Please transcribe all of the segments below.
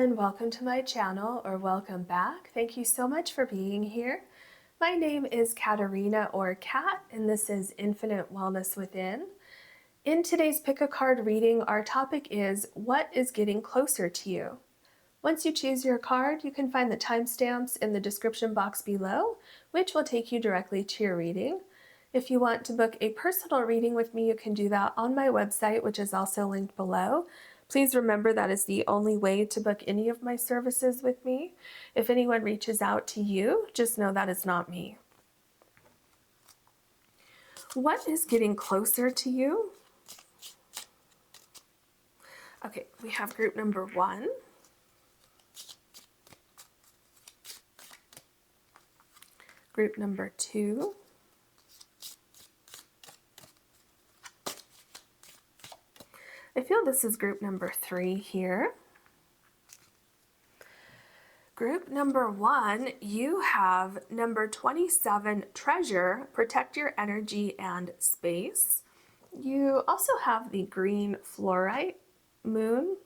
and welcome to my channel, or welcome back. Thank you so much for being here. My name is Caterina, or Cat, and this is Infinite Wellness Within. In today's Pick a Card reading, our topic is what is getting closer to you? Once you choose your card, you can find the timestamps in the description box below, which will take you directly to your reading. If you want to book a personal reading with me, you can do that on my website, which is also linked below. Please remember that is the only way to book any of my services with me. If anyone reaches out to you, just know that is not me. What is getting closer to you? Okay, we have group number 1. Group number 2. I feel this is group number 3 here. Group number 1, you have number 27, Treasure, Protect Your Energy and Space. You also have the green Fluorite, Moon.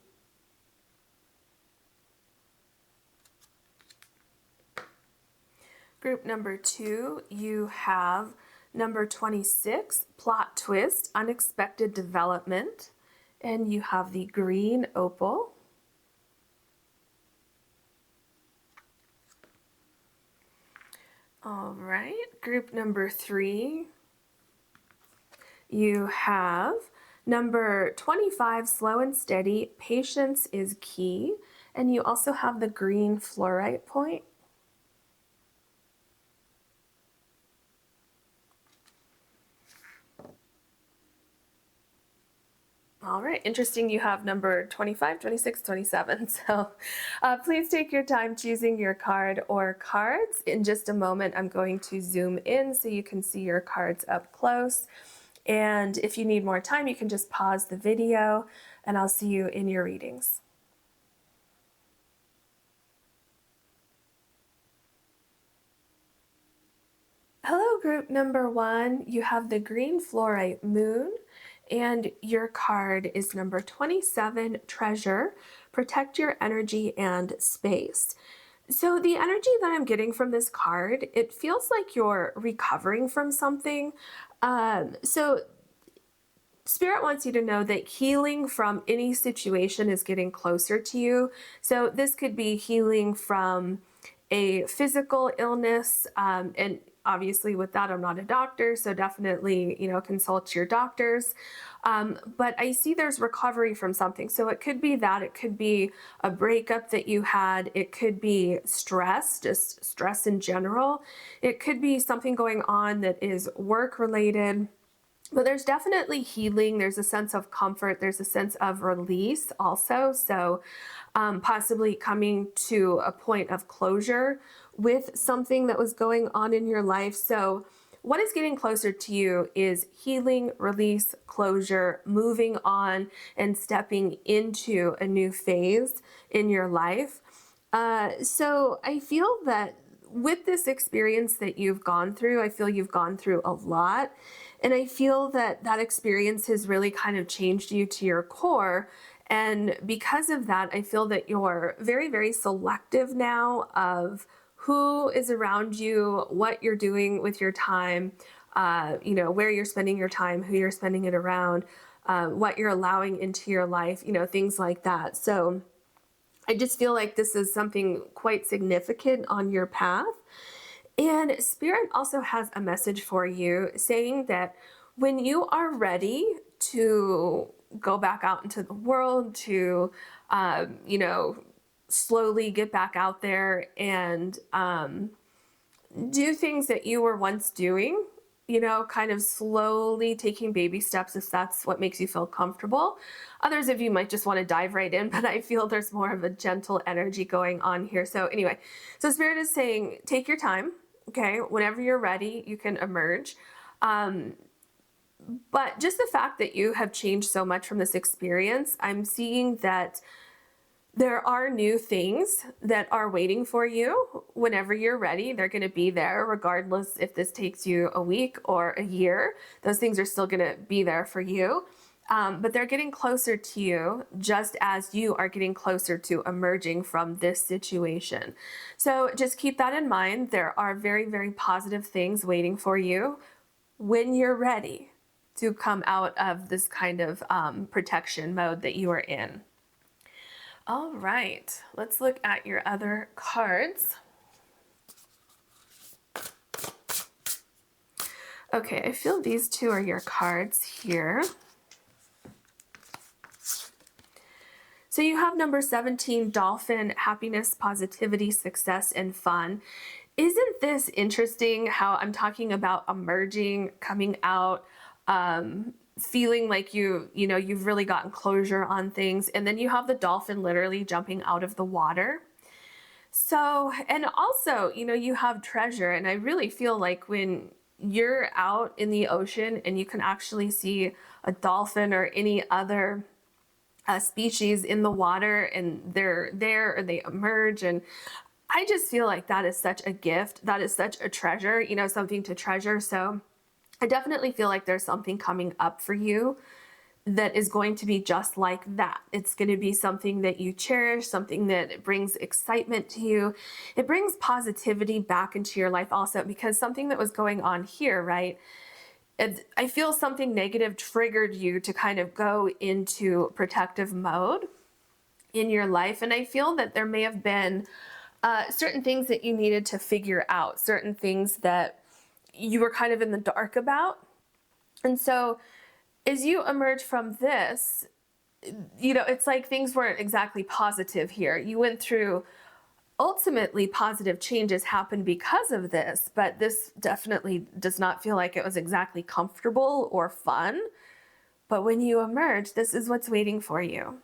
Group number 2, you have number 26, Plot Twist, Unexpected Development. And you have the green Opal. All right, group number 3, you have number 25, Slow and Steady, Patience is Key. And you also have the green Fluorite point. All right, interesting, you have number 25, 26, 27. So please take your time choosing your card or cards. In just a moment, I'm going to zoom in so you can see your cards up close. And if you need more time, you can just pause the video and I'll see you in your readings. Hello, group number 1. You have the green Fluorite Moon. And your card is number 27, Treasure, Protect Your Energy and Space. So the energy that I'm getting from this card, it feels like you're recovering from something. So Spirit wants you to know that healing from any situation is getting closer to you. So this could be healing from a physical illness, and obviously with that, I'm not a doctor, so definitely, consult your doctors. But I see there's recovery from something. So it could be that, it could be a breakup that you had. It could be stress, just stress in general. It could be something going on that is work related. But there's definitely healing. There's a sense of comfort. There's a sense of release also. So possibly coming to a point of closure with something that was going on in your life. So what is getting closer to you is healing, release, closure, moving on, and stepping into a new phase in your life. So I feel that with this experience that you've gone through, I feel you've gone through a lot. And I feel that that experience has really kind of changed you to your core. And because of that, I feel that you're very, very selective now of who is around you, what you're doing with your time, where you're spending your time, who you're spending it around, what you're allowing into your life, things like that. So I just feel like this is something quite significant on your path. And Spirit also has a message for you saying that when you are ready to go back out into the world, to, slowly get back out there and do things that you were once doing, kind of slowly taking baby steps if that's what makes you feel comfortable. Others of you might just want to dive right in, but I feel there's more of a gentle energy going on here. So anyway, so Spirit is saying, take your time. Okay, whenever you're ready, you can emerge. But just the fact that you have changed so much from this experience, I'm seeing that there are new things that are waiting for you whenever you're ready. They're going to be there regardless if this takes you a week or a year. Those things are still going to be there for you. but they're getting closer to you just as you are getting closer to emerging from this situation. So just keep that in mind. There are very, very positive things waiting for you when you're ready to come out of this kind of protection mode that you are in. All right, let's look at your other cards. Okay, I feel these two are your cards here. So you have number 17, Dolphin, happiness, positivity, success, and fun. Isn't this interesting how I'm talking about emerging, coming out, feeling like you've really gotten closure on things. And then you have the dolphin literally jumping out of the water. So, and also, you have treasure. And I really feel like when you're out in the ocean and you can actually see a dolphin or any other species in the water, and they're there or they emerge, and I just feel like that is such a gift. That is such a treasure, something to treasure. So I definitely feel like there's something coming up for you that is going to be just like that. It's going to be something that you cherish, something that brings excitement to you. It brings positivity back into your life also, because something that was going on here, right? I feel something negative triggered you to kind of go into protective mode in your life. And I feel that there may have been certain things that you needed to figure out, certain things that you were kind of in the dark about. And so as you emerge from this, it's like things weren't exactly positive here. You went through ultimately positive changes happened because of this, but this definitely does not feel like it was exactly comfortable or fun. But when you emerge, this is what's waiting for you.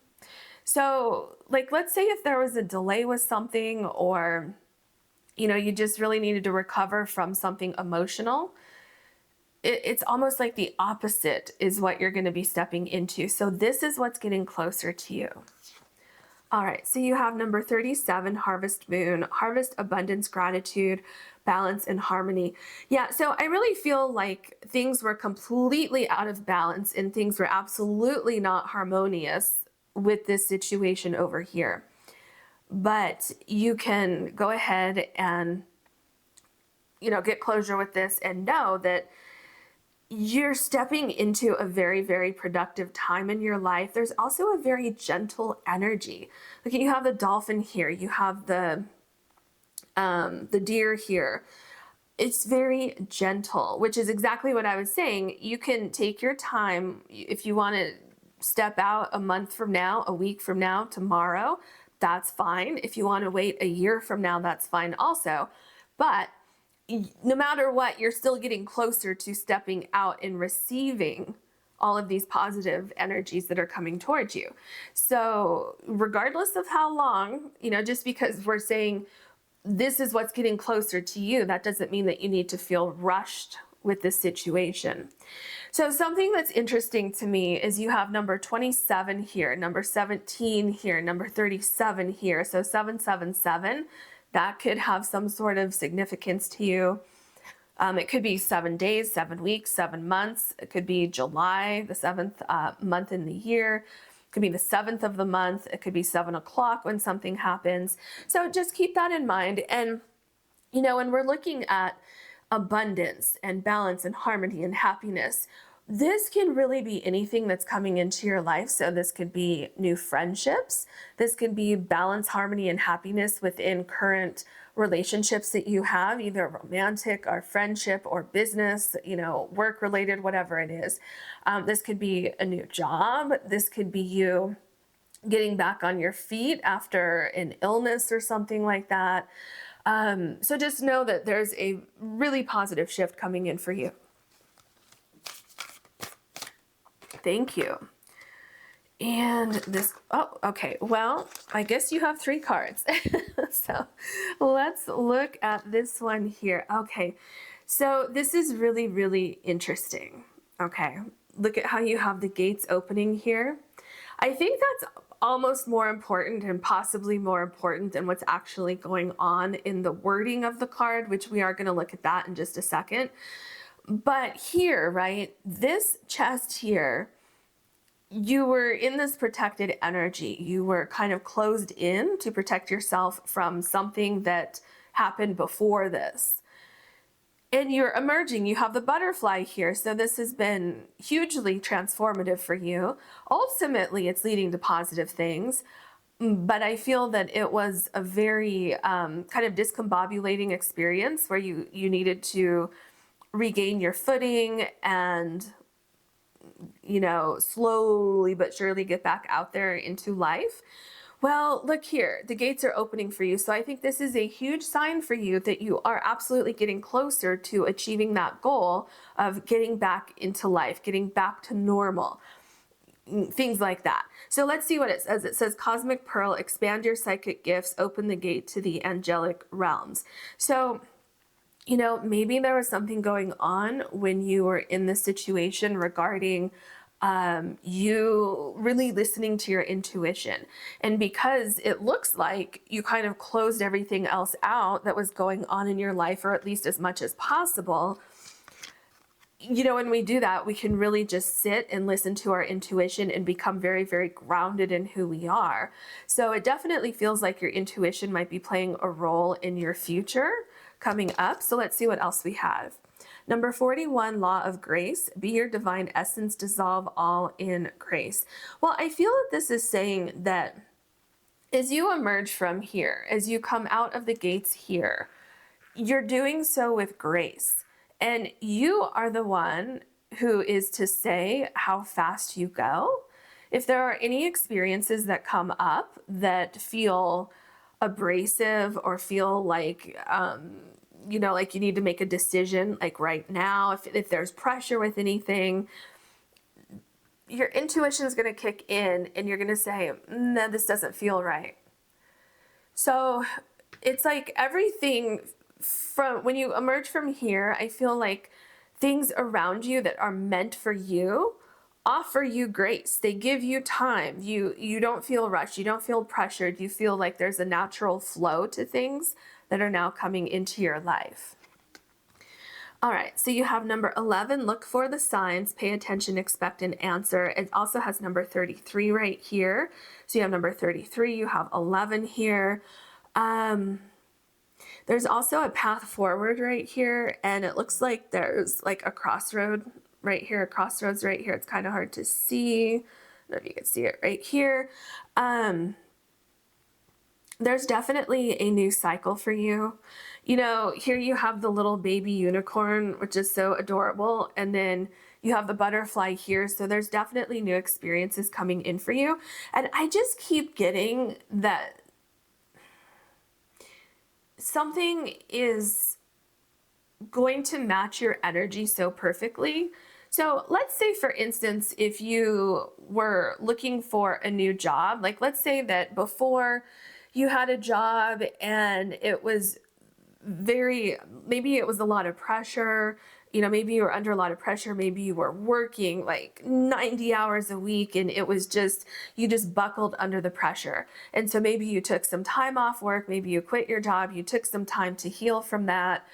So, like, let's say if there was a delay with something, or, you just really needed to recover from something emotional, it's almost like the opposite is what you're going to be stepping into. So this is what's getting closer to you. All right, so you have number 37, Harvest Moon, Harvest, Abundance, Gratitude, Balance, and Harmony. Yeah, so I really feel like things were completely out of balance and things were absolutely not harmonious with this situation over here. But you can go ahead and, get closure with this and know that you're stepping into a very, very productive time in your life. There's also a very gentle energy. Like, you have the dolphin here, you have the deer here. It's very gentle, which is exactly what I was saying. You can take your time if you want to step out a month from now, a week from now, tomorrow. That's fine. If you want to wait a year from now, that's fine also. But no matter what, you're still getting closer to stepping out and receiving all of these positive energies that are coming towards you. So regardless of how long, just because we're saying this is what's getting closer to you, that doesn't mean that you need to feel rushed with this situation. So something that's interesting to me is you have number 27 here, number 17 here, number 37 here. So 777. That could have some sort of significance to you. It could be 7 days, 7 weeks, 7 months. It could be July, the 7th month in the year. It could be the 7th of the month. It could be 7 o'clock when something happens. So just keep that in mind. And, when we're looking at abundance and balance and harmony and happiness, this can really be anything that's coming into your life. So this could be new friendships. This could be balance, harmony, and happiness within current relationships that you have, either romantic or friendship or business, work related, whatever it is. This could be a new job. This could be you getting back on your feet after an illness or something like that. So just know that there's a really positive shift coming in for you. Thank you. And this, okay. Well, I guess you have 3 cards. So let's look at this one here. Okay. So this is really, really interesting. Okay. Look at how you have the gates opening here. I think that's almost more important and possibly more important than what's actually going on in the wording of the card, which we are going to look at that in just a second. But here, right, this chest here, you were in this protected energy. You were kind of closed in to protect yourself from something that happened before this. And you're emerging. You have the butterfly here. So this has been hugely transformative for you. Ultimately, it's leading to positive things. But I feel that it was a very kind of discombobulating experience where you needed to regain your footing and, you know, slowly but surely get back out there into life. Well, look here, the gates are opening for you. So I think this is a huge sign for you that you are absolutely getting closer to achieving that goal of getting back into life, getting back to normal, things like that. So let's see what it says. It says, Cosmic Pearl, expand your psychic gifts, open the gate to the angelic realms. So, you know, maybe there was something going on when you were in this situation regarding you really listening to your intuition. And because it looks like you kind of closed everything else out that was going on in your life, or at least as much as possible, you know, when we do that, we can really just sit and listen to our intuition and become very, very grounded in who we are. So it definitely feels like your intuition might be playing a role in your future coming up. So let's see what else we have. Number 41, Law of Grace, be your divine essence, dissolve all in grace. Well, I feel that this is saying that as you emerge from here, as you come out of the gates here, you're doing so with grace. And you are the one who is to say how fast you go. If there are any experiences that come up that feel abrasive or feel like, you know, like you need to make a decision like right now, if there's pressure with anything, your intuition is going to kick in and you're going to say, no, this doesn't feel right. So it's like everything from when you emerge from here, I feel like things around you that are meant for you offer you grace. They give you time. You don't feel rushed. You don't feel pressured. You feel like there's a natural flow to things that are now coming into your life. All right, so you have number 11, look for the signs, pay attention, expect an answer. It also has number 33 right here. So you have number 33, you have 11 here. There's also a path forward right here, and it looks like there's like a crossroad right here, a crossroads right here. It's kind of hard to see. I don't know if you can see it right here. There's definitely a new cycle for you. You know, here you have the little baby unicorn, which is so adorable. And then you have the butterfly here. So there's definitely new experiences coming in for you. And I just keep getting that something is going to match your energy so perfectly. So let's say, for instance, if you were looking for a new job, like let's say that before you had a job and it was maybe it was a lot of pressure, you know, maybe you were under a lot of pressure, maybe you were working like 90 hours a week and it was just, you just buckled under the pressure. And so maybe you took some time off work, maybe you quit your job, you took some time to heal from that.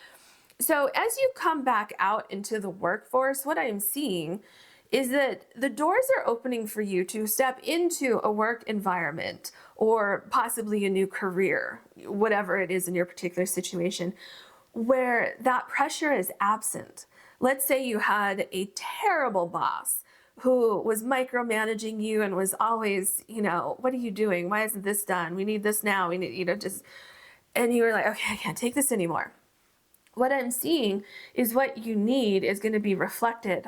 So as you come back out into the workforce, what I'm seeing is that the doors are opening for you to step into a work environment or possibly a new career, whatever it is in your particular situation, where that pressure is absent. Let's say you had a terrible boss who was micromanaging you and was always, you know, what are you doing? Why isn't this done? We need this now. We need, you know, just, and you were like, okay, I can't take this anymore. What I'm seeing is what you need is going to be reflected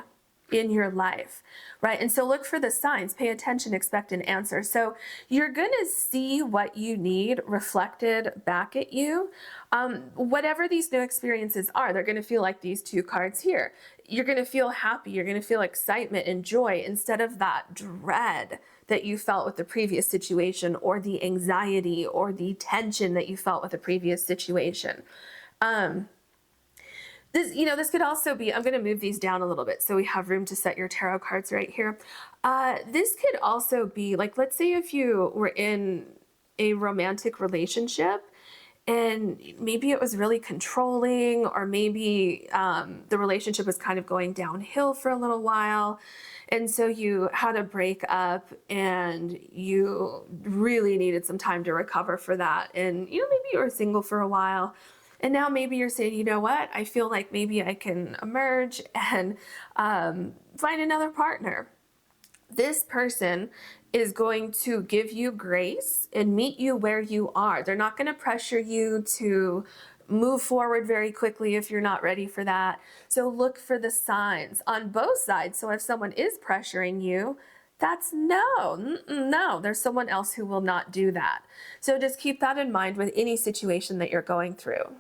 in your life, right? And so look for the signs, pay attention, expect an answer. So you're going to see what you need reflected back at you. Whatever these new experiences are, they're going to feel like these two cards here. You're going to feel happy. You're going to feel excitement and joy instead of that dread that you felt with the previous situation, or the anxiety or the tension that you felt with the previous situation. This could also be, I'm going to move these down a little bit so we have room to set your tarot cards right here. This could also be like, let's say if you were in a romantic relationship and maybe it was really controlling, or maybe the relationship was kind of going downhill for a little while. And so you had a breakup and you really needed some time to recover for that. And, maybe you were single for a while. And now maybe you're saying, you know what, I feel like maybe I can emerge and find another partner. This person is going to give you grace and meet you where you are. They're not going to pressure you to move forward very quickly if you're not ready for that. So look for the signs on both sides. So if someone is pressuring you, that's no, there's someone else who will not do that. So just keep that in mind with any situation that you're going through.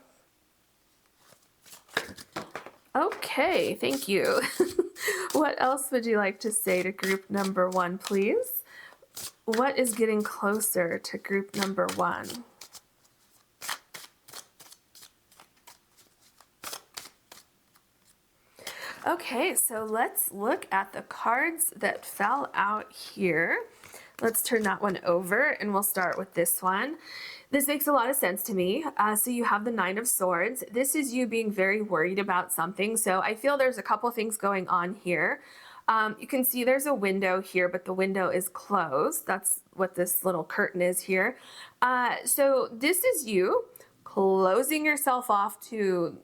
Okay, thank you. What else would you like to say to group number 1, please? What is getting closer to group number 1? Okay, so let's look at the cards that fell out here. Let's turn that one over and we'll start with this one. This makes a lot of sense to me. So you have the 9 of Swords. This is you being very worried about something. So I feel there's a couple things going on here. You can see there's a window here, but the window is closed. That's what this little curtain is here. So this is you closing yourself off to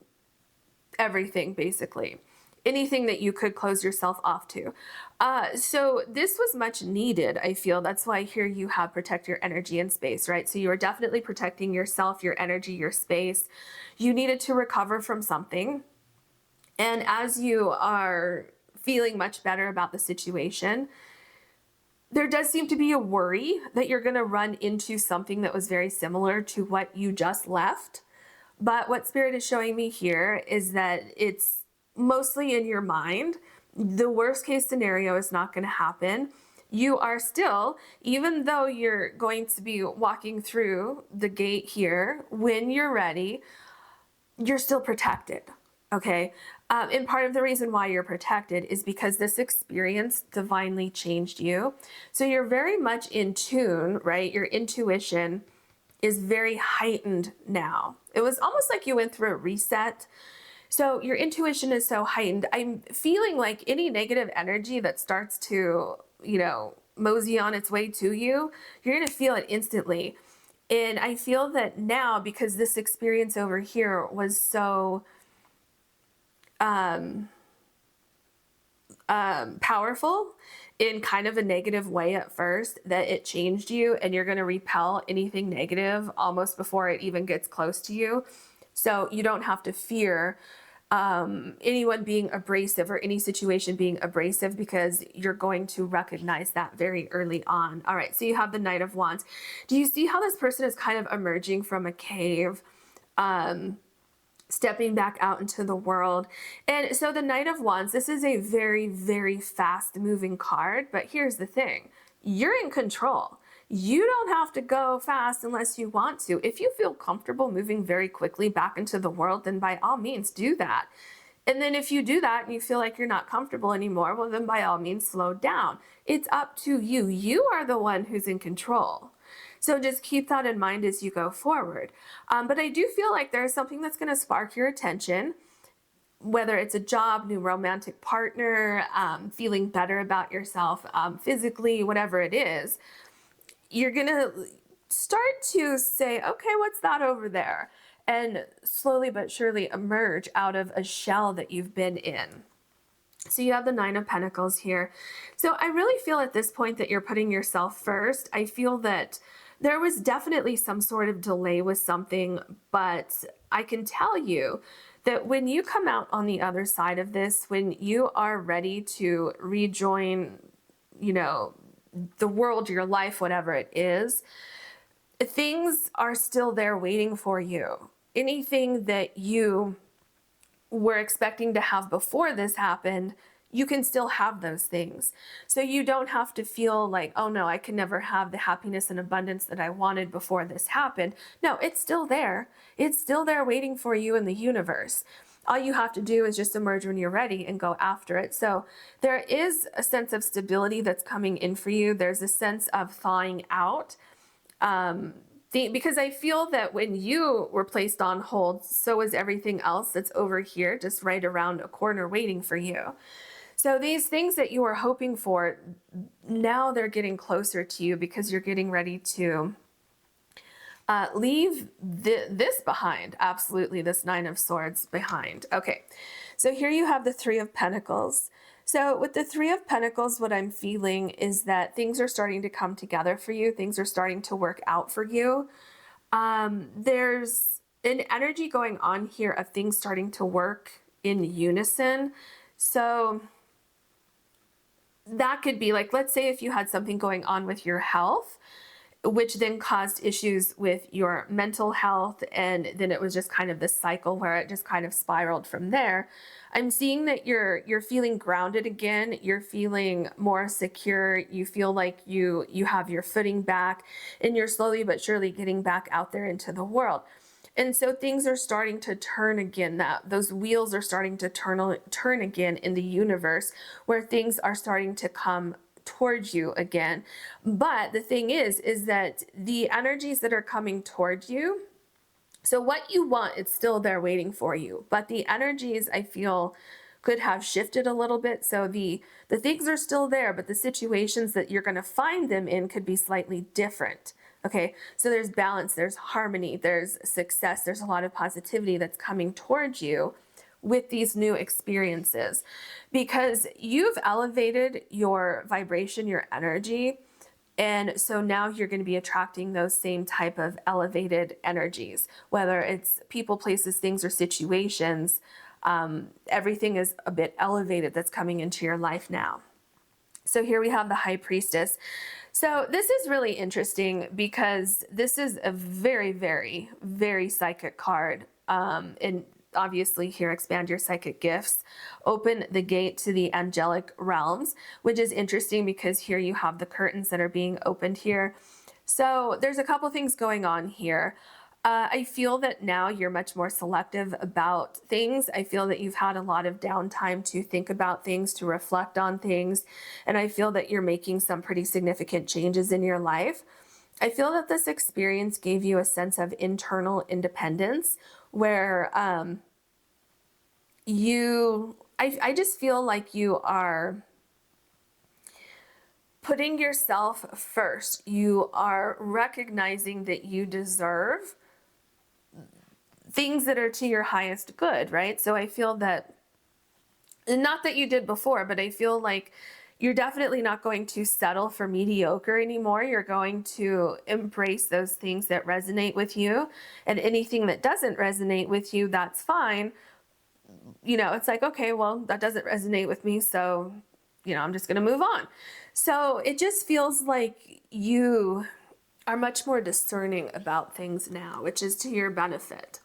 everything, basically. Anything that you could close yourself off to. So this was much needed, I feel. That's why here you have protect your energy and space, right? So you are definitely protecting yourself, your energy, your space. You needed to recover from something. And as you are feeling much better about the situation, there does seem to be a worry that you're going to run into something that was very similar to what you just left. But what Spirit is showing me here is that it's mostly in your mind. The worst case scenario is not going to happen. You are still, even though you're going to be walking through the gate here, when you're ready, you're still protected, okay? And part of the reason why you're protected is because this experience divinely changed you. So you're very much in tune, right? Your intuition is very heightened now. It was almost like you went through a reset. So your intuition is so heightened. I'm feeling like any negative energy that starts to, mosey on its way to you, you're going to feel it instantly. And I feel that now, because this experience over here was so powerful in kind of a negative way at first, that it changed you and you're going to repel anything negative almost before it even gets close to you. So you don't have to fear anyone being abrasive or any situation being abrasive, because you're going to recognize that very early on. All right, so you have the Knight of Wands. Do you see how this person is kind of emerging from a cave, stepping back out into the world? And so the Knight of Wands, this is a very, very fast moving card, but here's the thing. You're in control. You don't have to go fast unless you want to. If you feel comfortable moving very quickly back into the world, then by all means do that. And then if you do that and you feel like you're not comfortable anymore, well, then by all means slow down. It's up to you. You are the one who's in control. So just keep that in mind as you go forward. But I do feel like there's something that's going to spark your attention, whether it's a job, new romantic partner, feeling better about yourself physically, whatever it is. You're going to start to say, okay, what's that over there? And slowly but surely emerge out of a shell that you've been in. So you have the 9 of Pentacles here. So I really feel at this point that you're putting yourself first. I feel that there was definitely some sort of delay with something, but I can tell you that when you come out on the other side of this, when you are ready to rejoin, the world, your life, whatever it is, things are still there waiting for you. Anything that you were expecting to have before this happened, you can still have those things. So you don't have to feel like, oh no, I can never have the happiness and abundance that I wanted before this happened. No, it's still there. It's still there waiting for you in the universe. All you have to do is just emerge when you're ready and go after it. So there is a sense of stability that's coming in for you. There's a sense of thawing out. because I feel that when you were placed on hold, so is everything else that's over here, just right around a corner waiting for you. So these things that you were hoping for, now they're getting closer to you because you're getting ready to leave this behind. Absolutely, this Nine of Swords behind. Okay, so here you have the Three of Pentacles. So with the Three of Pentacles, what I'm feeling is that things are starting to come together for you. Things are starting to work out for you. There's an energy going on here of things starting to work in unison. So that could be like, let's say if you had something going on with your health, which then caused issues with your mental health, and then it was just kind of this cycle where it just kind of spiraled from there. I'm seeing that you're feeling grounded again. You're feeling more secure. You feel like you have your footing back, and you're slowly but surely getting back out there into the world. And so things are starting to turn again. That those wheels are starting to turn again in the universe, where things are starting to come towards you again. But the thing is that the energies that are coming towards you, so what you want, it's still there waiting for you. But the energies, I feel, could have shifted a little bit. So the things are still there, but the situations that you're going to find them in could be slightly different. Okay, so there's balance, there's harmony, there's success, there's a lot of positivity that's coming towards you with these new experiences, because you've elevated your vibration, your energy. And so now you're going to be attracting those same type of elevated energies, whether it's people, places, things, or situations. Everything is a bit elevated that's coming into your life now. So here we have the High Priestess. So this is really interesting because this is a very, very, very psychic card. And obviously here, expand your psychic gifts, open the gate to the angelic realms, which is interesting because here you have the curtains that are being opened here. So there's a couple things going on here. I feel that now you're much more selective about things. I feel that you've had a lot of downtime to think about things, to reflect on things. And I feel that you're making some pretty significant changes in your life. I feel that this experience gave you a sense of internal independence where I just feel like you are putting yourself first. You are recognizing that you deserve things that are to your highest good, right? So I feel that, not that you did before, but I feel like you're definitely not going to settle for mediocre anymore. You're going to embrace those things that resonate with you, and anything that doesn't resonate with you, that's fine. You know, it's like, okay, well, that doesn't resonate with me, so, you know, I'm just going to move on. So it just feels like you are much more discerning about things now, which is to your benefit.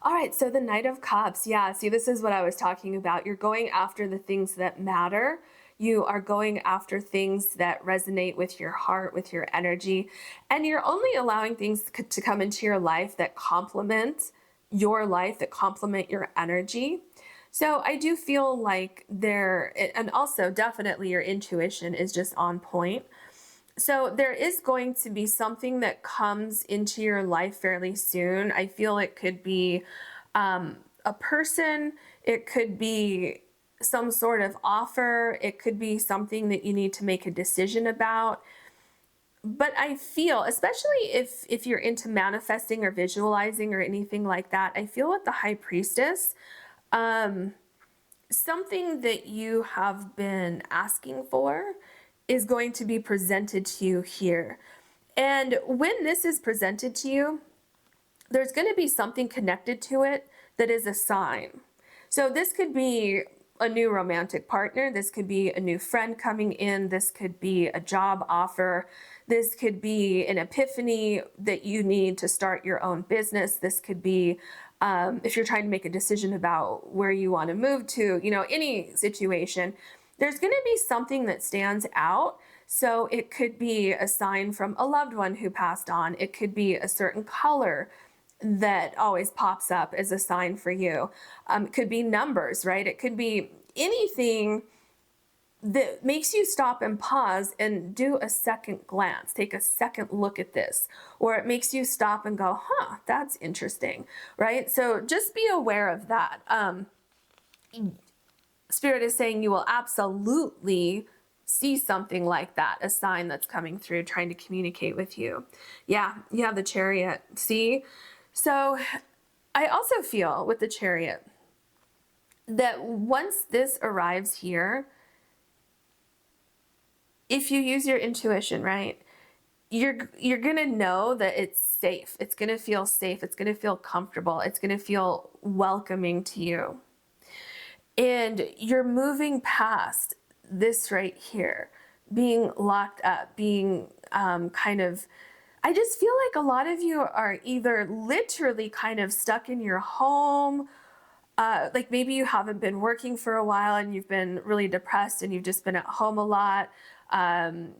All right, so the Knight of Cups. Yeah, see, this is what I was talking about. You're going after the things that matter. You are going after things that resonate with your heart, with your energy, and you're only allowing things to come into your life that complement your life, that complement your energy. So I do feel like and also definitely your intuition is just on point. So there is going to be something that comes into your life fairly soon. I feel it could be a person, it could be some sort of offer, it could be something that you need to make a decision about. But I feel, especially if you're into manifesting or visualizing or anything like that, I feel with the High Priestess, something that you have been asking for is going to be presented to you here. And when this is presented to you, there's going to be something connected to it that is a sign. So this could be a new romantic partner. This could be a new friend coming in. This could be a job offer. This could be an epiphany that you need to start your own business. This could be if you're trying to make a decision about where you want to move to, you know, any situation. There's going to be something that stands out. So it could be a sign from a loved one who passed on. It could be a certain color that always pops up as a sign for you. It could be numbers, right? It could be anything that makes you stop and pause and do a second glance, take a second look at this, or it makes you stop and go, huh, that's interesting, right? So just be aware of that. Spirit is saying you will absolutely see something like that, a sign that's coming through, trying to communicate with you. Yeah, you have the Chariot, see? So I also feel with the Chariot that once this arrives here, if you use your intuition, right, you're gonna know that it's safe. It's gonna feel safe. It's gonna feel comfortable. It's gonna feel welcoming to you. And you're moving past this right here, being locked up, being kind of, I just feel like a lot of you are either literally kind of stuck in your home, like maybe you haven't been working for a while and you've been really depressed and you've just been at home a lot,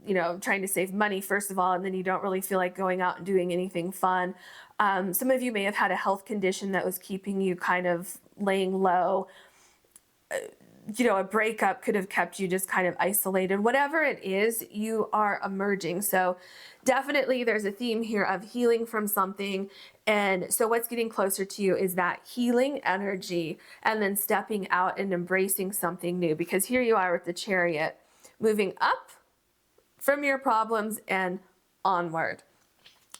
you know, trying to save money first of all, and then you don't really feel like going out and doing anything fun. Some of you may have had a health condition that was keeping you kind of laying low. You know, a breakup could have kept you just kind of isolated. Whatever it is, you are emerging. So definitely there's a theme here of healing from something. And so what's getting closer to you is that healing energy and then stepping out and embracing something new. Because here you are with the Chariot, moving up from your problems and onward.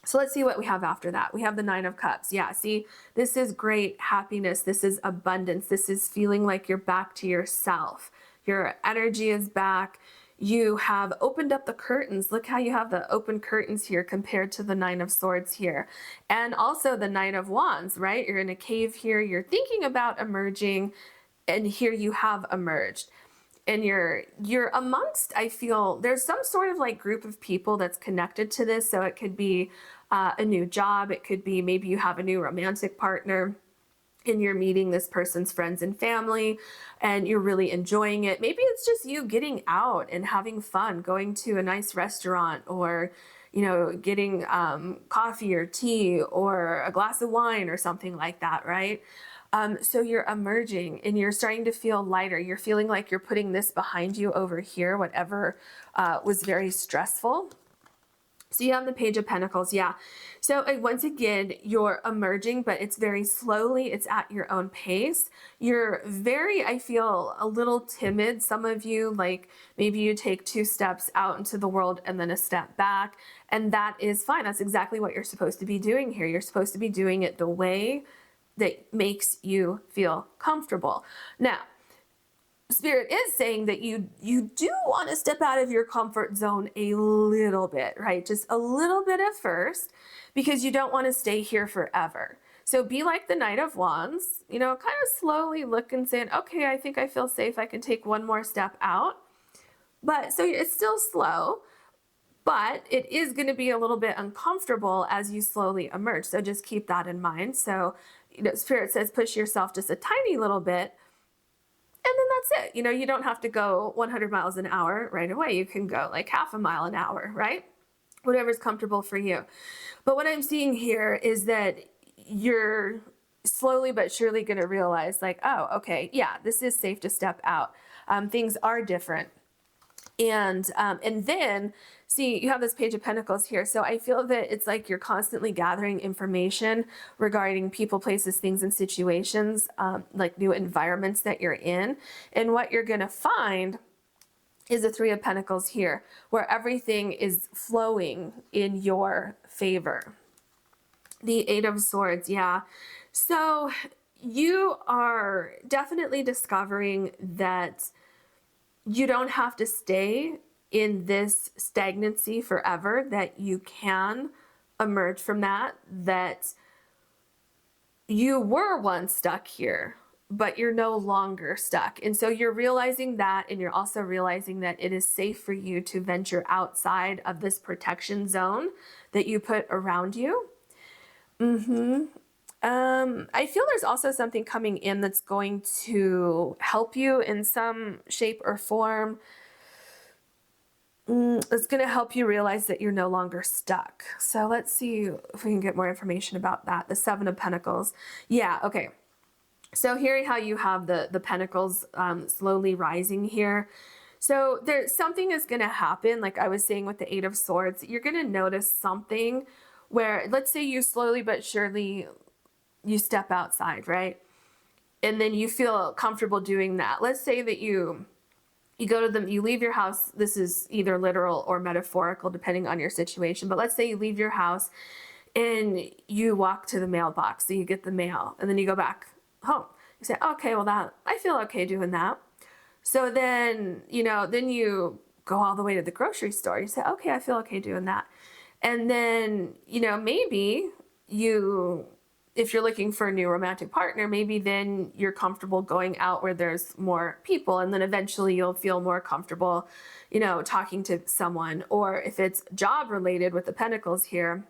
So let's see what we have after that. We have the Nine of Cups. Yeah, see, this is great happiness. This is abundance. This is feeling like you're back to yourself. Your energy is back. You have opened up the curtains. Look how you have the open curtains here compared to the Nine of Swords here. And also the Knight of Wands, right? You're in a cave here. You're thinking about emerging, and here you have emerged. And you're amongst, I feel, there's some sort of like group of people that's connected to this. So it could be a new job. It could be maybe you have a new romantic partner and you're meeting this person's friends and family and you're really enjoying it. Maybe it's just you getting out and having fun, going to a nice restaurant, or, you know, getting coffee or tea or a glass of wine or something like that, right? So you're emerging and you're starting to feel lighter. You're feeling like you're putting this behind you over here, whatever was very stressful. So you have the Page of Pentacles, yeah. So once again, you're emerging, but it's very slowly. It's at your own pace. You're very, I feel, a little timid. Some of you, like maybe you take 2 steps out into the world and then a step back, and that is fine. That's exactly what you're supposed to be doing here. You're supposed to be doing it the way that makes you feel comfortable. Now, Spirit is saying that you do want to step out of your comfort zone a little bit, right? Just a little bit at first, because you don't want to stay here forever. So be like the Knight of Wands, you know, kind of slowly look and saying, okay, I think I feel safe. I can take one more step out. But so it's still slow, but it is going to be a little bit uncomfortable as you slowly emerge. So just keep that in mind. So, you know, Spirit says push yourself just a tiny little bit, and then that's it. You know, you don't have to go 100 miles an hour right away. You can go like half a mile an hour, right? Whatever's comfortable for you. But what I'm seeing here is that you're slowly but surely going to realize like, oh, okay, yeah, this is safe to step out. Things are different. And then see, you have this Page of Pentacles here. So I feel that it's like you're constantly gathering information regarding people, places, things, and situations, like new environments that you're in. And what you're going to find is the Three of Pentacles here, where everything is flowing in your favor. The Eight of Swords, yeah. So you are definitely discovering that you don't have to stay in this stagnancy forever, that you can emerge from that, that you were once stuck here, but you're no longer stuck. And so you're realizing that, and you're also realizing that it is safe for you to venture outside of this protection zone that you put around you. I feel there's also something coming in that's going to help you in some shape or form. It's going to help you realize that you're no longer stuck. So let's see if we can get more information about that. The Seven of Pentacles. Yeah, okay. So hearing how you have the pentacles slowly rising here. So there's something is going to happen. Like I was saying with the Eight of Swords, you're going to notice something where, let's say you slowly but surely, you step outside, right? And then you feel comfortable doing that. Let's say that you go to you leave your house. This is either literal or metaphorical, depending on your situation. But let's say you leave your house and you walk to the mailbox. So you get the mail and then you go back home. You say, okay, well I feel okay doing that. So then, then you go all the way to the grocery store. You say, okay, I feel okay doing that. And then, maybe if you're looking for a new romantic partner, maybe then you're comfortable going out where there's more people. And then eventually you'll feel more comfortable, talking to someone. Or if it's job related with the Pentacles here,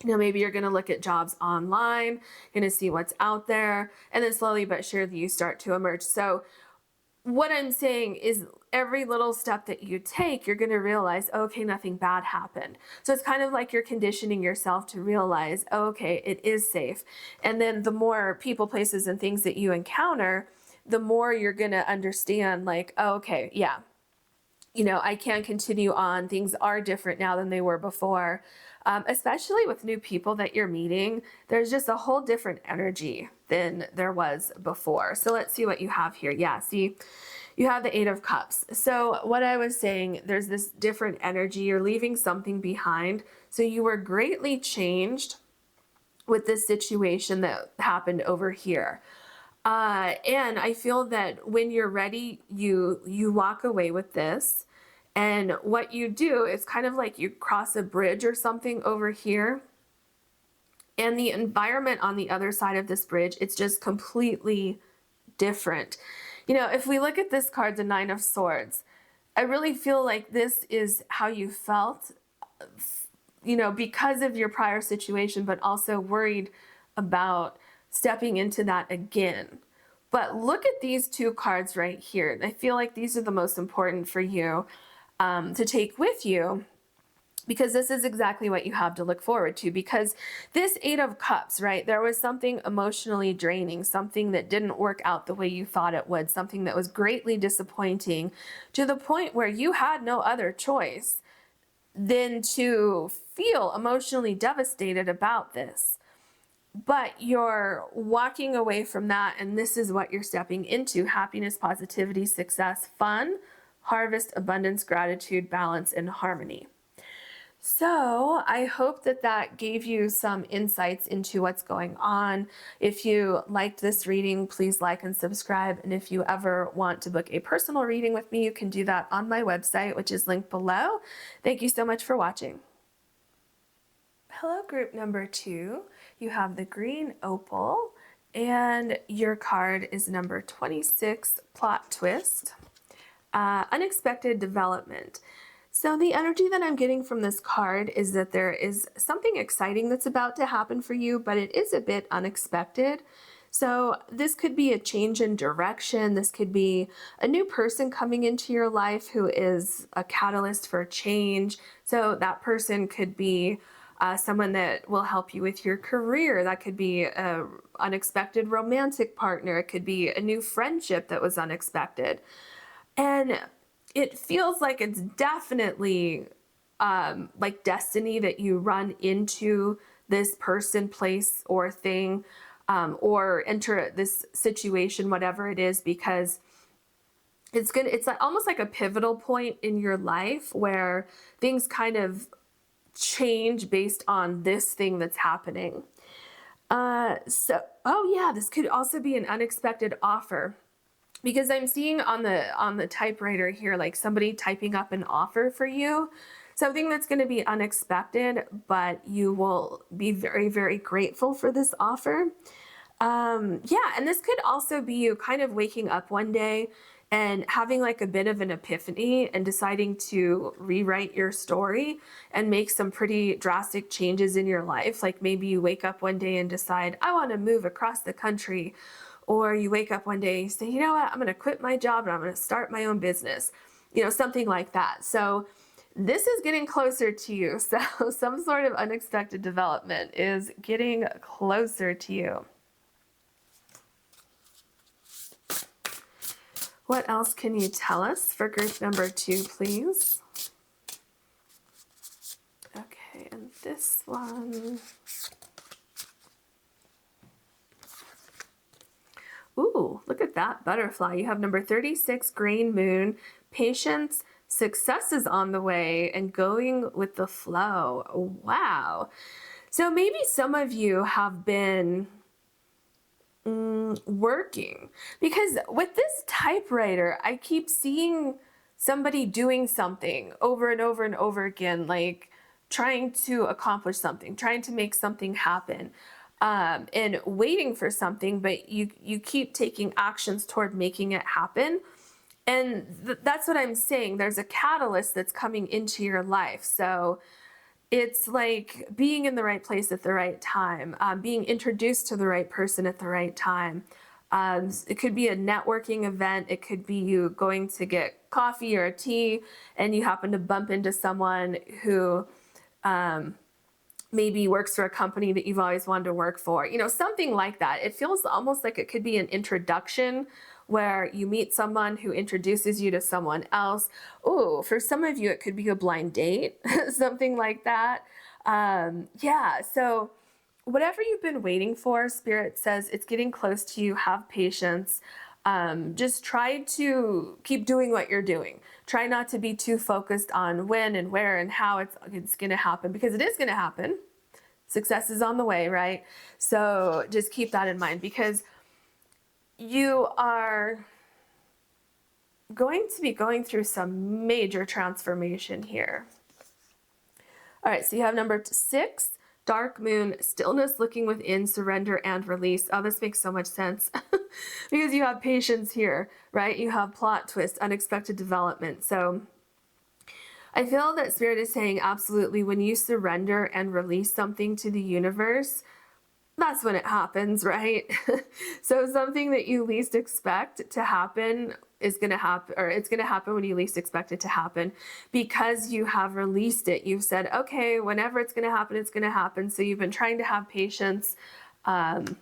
maybe you're going to look at jobs online, going to see what's out there. And then slowly but surely you start to emerge. So what I'm saying is every little step that you take, you're going to realize, okay, nothing bad happened. So it's kind of like you're conditioning yourself to realize, okay, it is safe. And then the more people, places, and things that you encounter, the more you're going to understand, like, oh, okay, yeah, I can continue on. Things are different now than they were before. Especially with new people that you're meeting, there's just a whole different energy than there was before. So let's see what you have here. Yeah, see, you have the Eight of Cups. So what I was saying, there's this different energy. You're leaving something behind. So you were greatly changed with this situation that happened over here. And I feel that when you're ready, you walk away with this. And what you do is kind of like you cross a bridge or something over here. And the environment on the other side of this bridge, it's just completely different. If we look at this card, the Nine of Swords, I really feel like this is how you felt, because of your prior situation, but also worried about stepping into that again. But look at these two cards right here. I feel like these are the most important for you to take with you, because this is exactly what you have to look forward to. Because this Eight of Cups, right, there was something emotionally draining, something that didn't work out the way you thought it would, something that was greatly disappointing, to the point where you had no other choice than to feel emotionally devastated about this. But you're walking away from that, and this is what you're stepping into: happiness, positivity, success, fun, harvest, abundance, gratitude, balance, and harmony. So I hope that gave you some insights into what's going on. If you liked this reading, please like and subscribe. And if you ever want to book a personal reading with me, you can do that on my website, which is linked below. Thank you so much for watching. Hello, group number 2. You have the green Opal, and your card is number 26, Plot Twist. Unexpected development. So the energy that I'm getting from this card is that there is something exciting that's about to happen for you, but it is a bit unexpected. So this could be a change in direction. This could be a new person coming into your life who is a catalyst for change. So that person could be someone that will help you with your career. That could be an unexpected romantic partner. It could be a new friendship that was unexpected. And it feels like it's definitely like destiny that you run into this person, place, or thing, or enter this situation, whatever it is, because it's like almost like a pivotal point in your life where things kind of change based on this thing that's happening. Oh yeah, this could also be an unexpected offer. Because I'm seeing on the typewriter here, like somebody typing up an offer for you, something that's going to be unexpected, but you will be very, very grateful for this offer. Yeah, and this could also be you kind of waking up one day and having like a bit of an epiphany and deciding to rewrite your story and make some pretty drastic changes in your life. Like maybe you wake up one day and decide, I want to move across the country. Or you wake up one day and you say, you know what, I'm going to quit my job and I'm going to start my own business. Something like that. So this is getting closer to you. So some sort of unexpected development is getting closer to you. What else can you tell us for group number 2, please? Okay, and this one. Ooh, look at that butterfly. You have number 36, Grain Moon, patience, success is on the way, and going with the flow. Wow. So maybe some of you have been working, because with this typewriter, I keep seeing somebody doing something over and over and over again, like trying to accomplish something, trying to make something happen, and waiting for something, but you keep taking actions toward making it happen. And that's what I'm saying. There's a catalyst that's coming into your life. So it's like being in the right place at the right time, being introduced to the right person at the right time. It could be a networking event. It could be you going to get coffee or a tea and you happen to bump into someone who maybe works for a company that you've always wanted to work for, you know, something like that. It feels almost like it could be an introduction where you meet someone who introduces you to someone else. Oh, for some of you, it could be a blind date, something like that. Yeah, so whatever you've been waiting for, Spirit says it's getting close to you. Have patience. Just try to keep doing what you're doing. Try not to be too focused on when and where and how it's going to happen, because it is going to happen. Success is on the way, right? So just keep that in mind, because you are going to be going through some major transformation here. All right, so you have number 6, Dark Moon, stillness, looking within, surrender, and release. Oh, this makes so much sense because you have patience here, right? You have plot twist, unexpected development. So I feel that Spirit is saying absolutely, when you surrender and release something to the universe, that's when it happens, right? So something that you least expect to happen is going to happen, or it's going to happen when you least expect it to happen, because you have released it. You've said, okay, whenever it's going to happen, it's going to happen. So you've been trying to have patience. And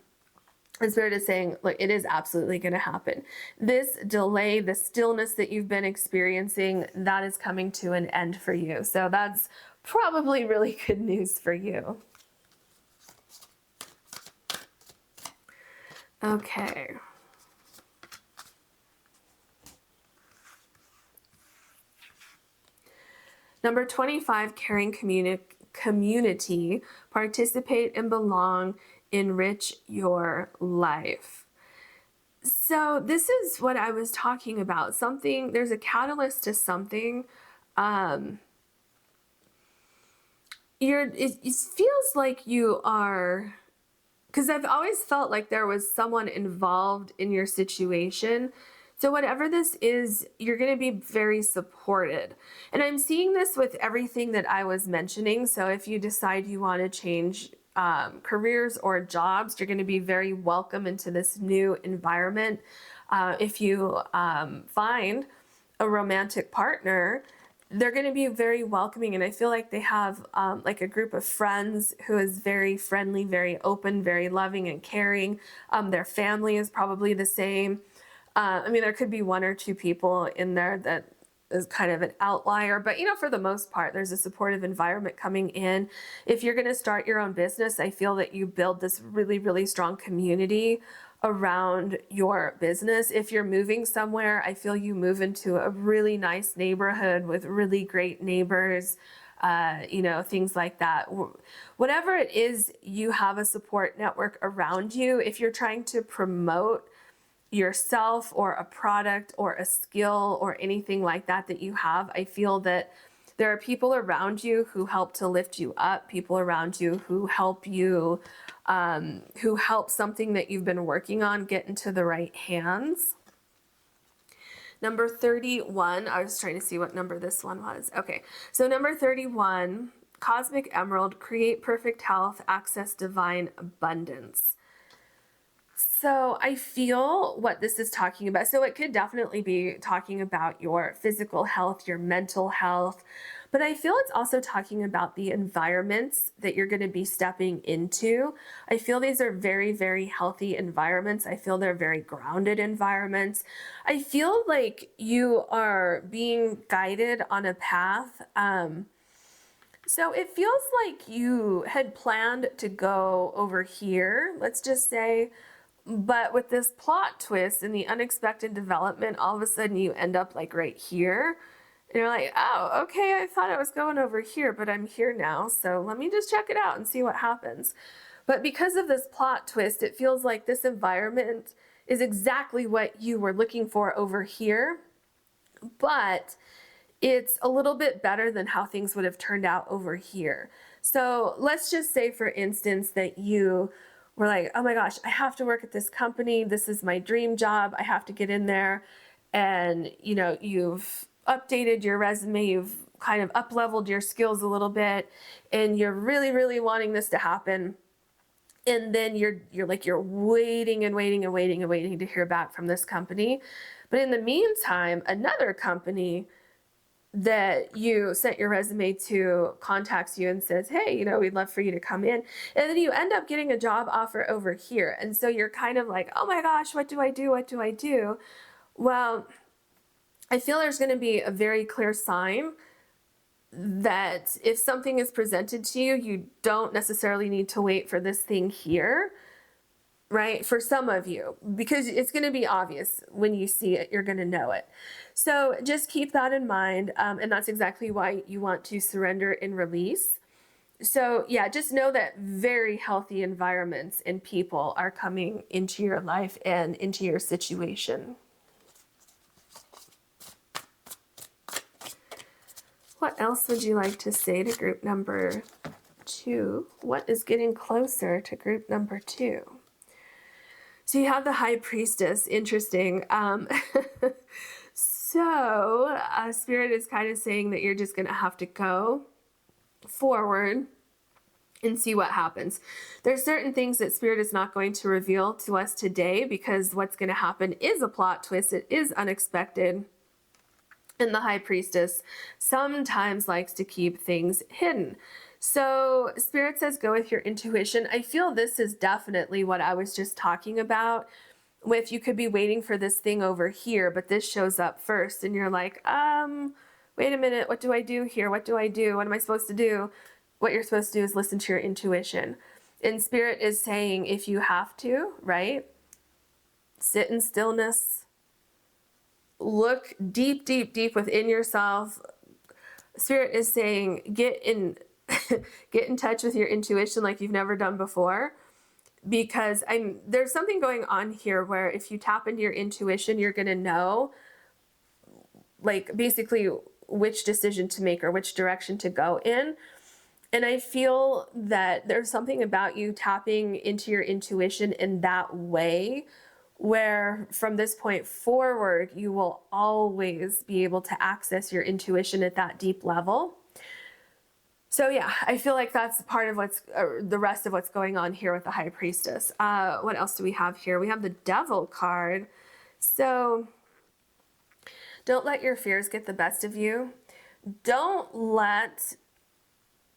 Spirit is saying, look, it is absolutely going to happen. This delay, the stillness that you've been experiencing, that is coming to an end for you. So that's probably really good news for you. Okay. Number 25, caring community, participate and belong, enrich your life. So this is what I was talking about. Something, there's a catalyst to something. It feels like you are, because I've always felt like there was someone involved in your situation. So whatever this is, you're going to be very supported. And I'm seeing this with everything that I was mentioning. So if you decide you want to change careers or jobs, you're going to be very welcome into this new environment. If you find a romantic partner, they're going to be very welcoming. And I feel like they have like a group of friends who is very friendly, very open, very loving and caring. Their family is probably the same. I mean, there could be 1 or 2 people in there that is kind of an outlier, but you know, for the most part, there's a supportive environment coming in. If you're going to start your own business, I feel that you build this really, really strong community around your business. If you're moving somewhere, I feel you move into a really nice neighborhood with really great neighbors, you know, things like that. Whatever it is, you have a support network around you. If you're trying to promote yourself or a product or a skill or anything like that that you have, I feel that there are people around you who help to lift you up, people around you who help you, who help something that you've been working on get into the right hands. Number 31, I was trying to see what number this one was. Okay, so number 31, Cosmic Emerald, create perfect health, access divine abundance. So I feel what this is talking about. So it could definitely be talking about your physical health, your mental health. But I feel it's also talking about the environments that you're going to be stepping into. I feel these are very, very healthy environments. I feel they're very grounded environments. I feel like you are being guided on a path. So it feels like you had planned to go over here, let's just say, but with this plot twist and the unexpected development, all of a sudden you end up like right here. And you're like, oh, okay, I thought I was going over here, but I'm here now. So let me just check it out and see what happens. But because of this plot twist, it feels like this environment is exactly what you were looking for over here. But it's a little bit better than how things would have turned out over here. So let's just say, for instance, that you were like, oh my gosh, I have to work at this company. This is my dream job. I have to get in there. And, you know, you've updated your resume. You've kind of up-leveled your skills a little bit. And you're really, really wanting this to happen. And then you're waiting and waiting and waiting and waiting to hear back from this company. But in the meantime, another company that you sent your resume to contacts you and says, hey, you know, we'd love for you to come in. And then you end up getting a job offer over here. And so you're kind of like, oh my gosh, what do I do? What do I do? Well, I feel there's going to be a very clear sign that if something is presented to you, you don't necessarily need to wait for this thing here. Right? For some of you, because it's going to be obvious when you see it, you're going to know it. So just keep that in mind. And that's exactly why you want to surrender and release. So yeah, just know that very healthy environments and people are coming into your life and into your situation. What else would you like to say to group number 2? What is getting closer to group number 2? So you have the High Priestess. Interesting. So Spirit is kind of saying that you're just going to have to go forward and see what happens. There's certain things that Spirit is not going to reveal to us today because what's going to happen is a plot twist. It is unexpected. And the High Priestess sometimes likes to keep things hidden. So Spirit says go with your intuition. I feel this is definitely what I was just talking about with you could be waiting for this thing over here, but this shows up first and you're like, wait a minute, what do I do here? What do I do? What am I supposed to do? What you're supposed to do is listen to your intuition. And Spirit is saying if you have to, right? Sit in stillness. Look deep, deep, deep within yourself. Spirit is saying get in touch with your intuition like you've never done before, because there's something going on here where if you tap into your intuition, you're going to know like basically which decision to make or which direction to go in. And I feel that there's something about you tapping into your intuition in that way where from this point forward, you will always be able to access your intuition at that deep level. So yeah, I feel like that's part of the rest of what's going on here with the High Priestess. What else do we have here? We have the Devil card. So don't let your fears get the best of you. Don't let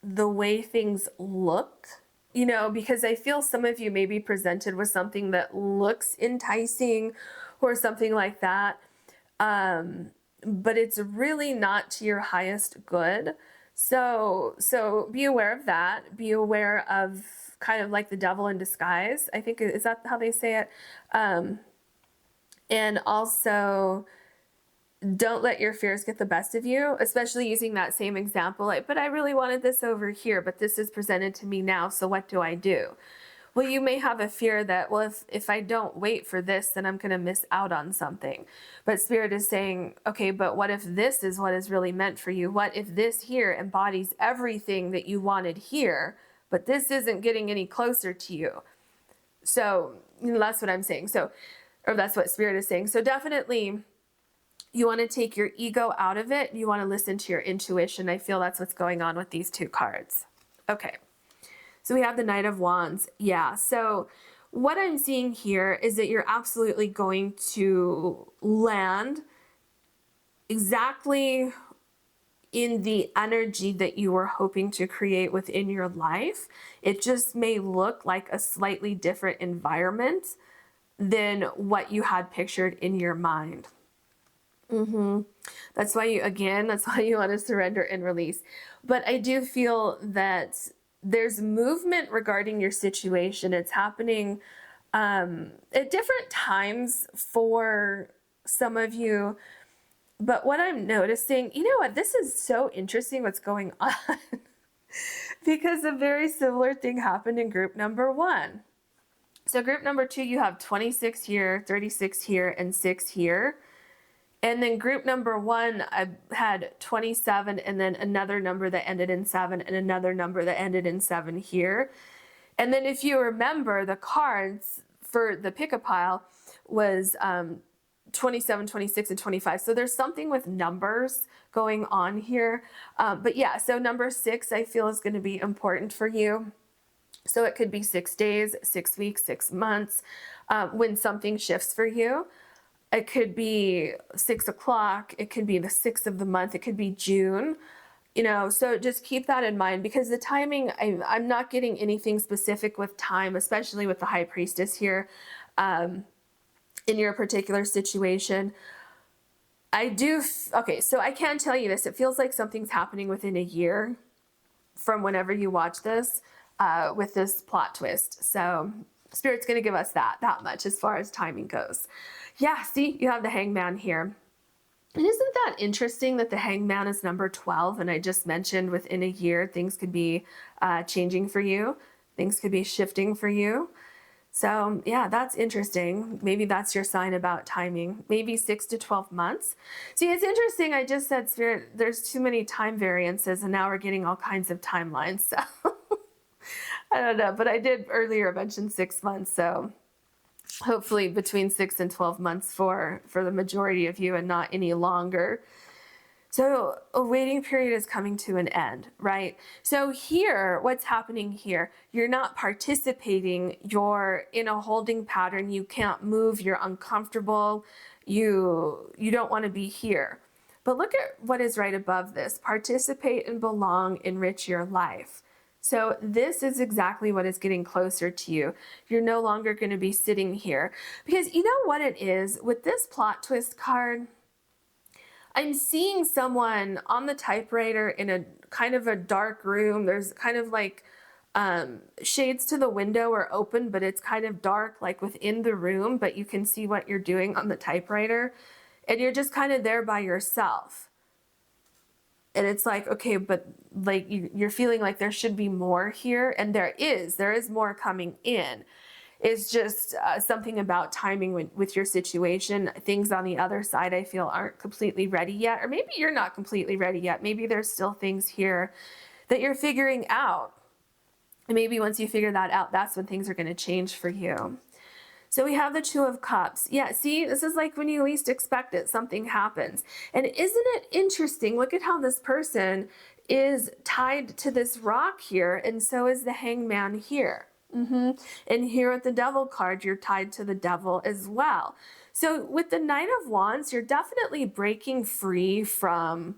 the way things look, you know, because I feel some of you may be presented with something that looks enticing or something like that. But it's really not to your highest good. So be aware of that. Be aware of kind of like the devil in disguise. I think, is that how they say it? And also don't let your fears get the best of you, especially using that same example. Like, but I really wanted this over here, but this is presented to me now. So what do I do? Well, you may have a fear that, well, if I don't wait for this, then I'm going to miss out on something. But Spirit is saying, okay, but what if this is what is really meant for you? What if this here embodies everything that you wanted here, but this isn't getting any closer to you? So that's what I'm saying. So, or that's what Spirit is saying. So definitely you want to take your ego out of it. You want to listen to your intuition. I feel that's what's going on with these two cards. Okay. So we have the Knight of Wands. Yeah. So what I'm seeing here is that you're absolutely going to land exactly in the energy that you were hoping to create within your life. It just may look like a slightly different environment than what you had pictured in your mind. That's why that's why you want to surrender and release. But I do feel that there's movement regarding your situation. It's happening at different times for some of you. But what I'm noticing, you know what, this is so interesting what's going on because a very similar thing happened in group number 1. So group number 2, you have 26 here, 36 here, and 6 here. And then group number 1, I had 27 and then another number that ended in 7 and another number that ended in 7 here. And then if you remember, the cards for the pick-a-pile was 27, 26, and 25. So there's something with numbers going on here. But yeah, so number 6, I feel, is going to be important for you. So it could be 6 days, 6 weeks, 6 months when something shifts for you. It could be 6 o'clock. It could be the 6th of the month. It could be June. You know, so just keep that in mind because the timing, I'm not getting anything specific with time, especially with the High Priestess here in your particular situation. Okay, so I can tell you this. It feels like something's happening within a year from whenever you watch this with this plot twist. So Spirit's going to give us that much as far as timing goes. Yeah, see, you have the Hangman here. And isn't that interesting that the Hangman is number 12? And I just mentioned within a year, things could be changing for you. Things could be shifting for you. So yeah, that's interesting. Maybe that's your sign about timing. Maybe 6 to 12 months. See, it's interesting. I just said, Spirit, there's too many time variances and now we're getting all kinds of timelines. So I don't know, but I did earlier mention 6 months. So hopefully between 6 and 12 months for the majority of you and not any longer. So a waiting period is coming to an end, right? So here, what's happening here? You're not participating. You're in a holding pattern. You can't move. You're uncomfortable. You don't want to be here. But look at what is right above this. Participate and belong, enrich your life. So this is exactly what is getting closer to you. You're no longer going to be sitting here. Because you know what it is? With this plot twist card, I'm seeing someone on the typewriter in a kind of a dark room. There's kind of like shades to the window are open, but it's kind of dark like within the room, but you can see what you're doing on the typewriter. And you're just kind of there by yourself. And it's like, okay, but like you're feeling like there should be more here. And there is more coming in. It's just something about timing with your situation. Things on the other side, I feel, aren't completely ready yet. Or maybe you're not completely ready yet. Maybe there's still things here that you're figuring out. And maybe once you figure that out, that's when things are going to change for you. So we have the 2 of Cups. Yeah, see, this is like when you least expect it, something happens. And isn't it interesting? Look at how this person is tied to this rock here, and so is the Hangman here. And here with the Devil card, you're tied to the Devil as well. So with the Knight of Wands, you're definitely breaking free from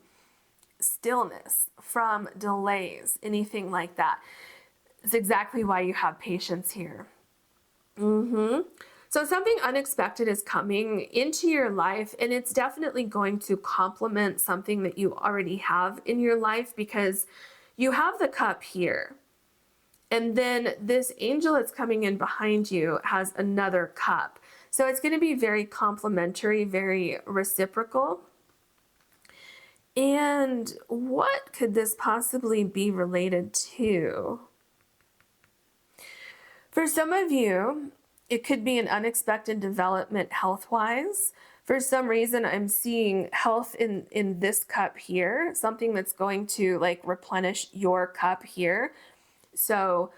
stillness, from delays, anything like that. It's exactly why you have patience here. So something unexpected is coming into your life, and it's definitely going to complement something that you already have in your life, because you have the Cup here. And then this angel that's coming in behind you has another cup. So it's going to be very complementary, very reciprocal. And what could this possibly be related to? For some of you, it could be an unexpected development health-wise. For some reason, I'm seeing health in this cup here, something that's going to like replenish your cup here. So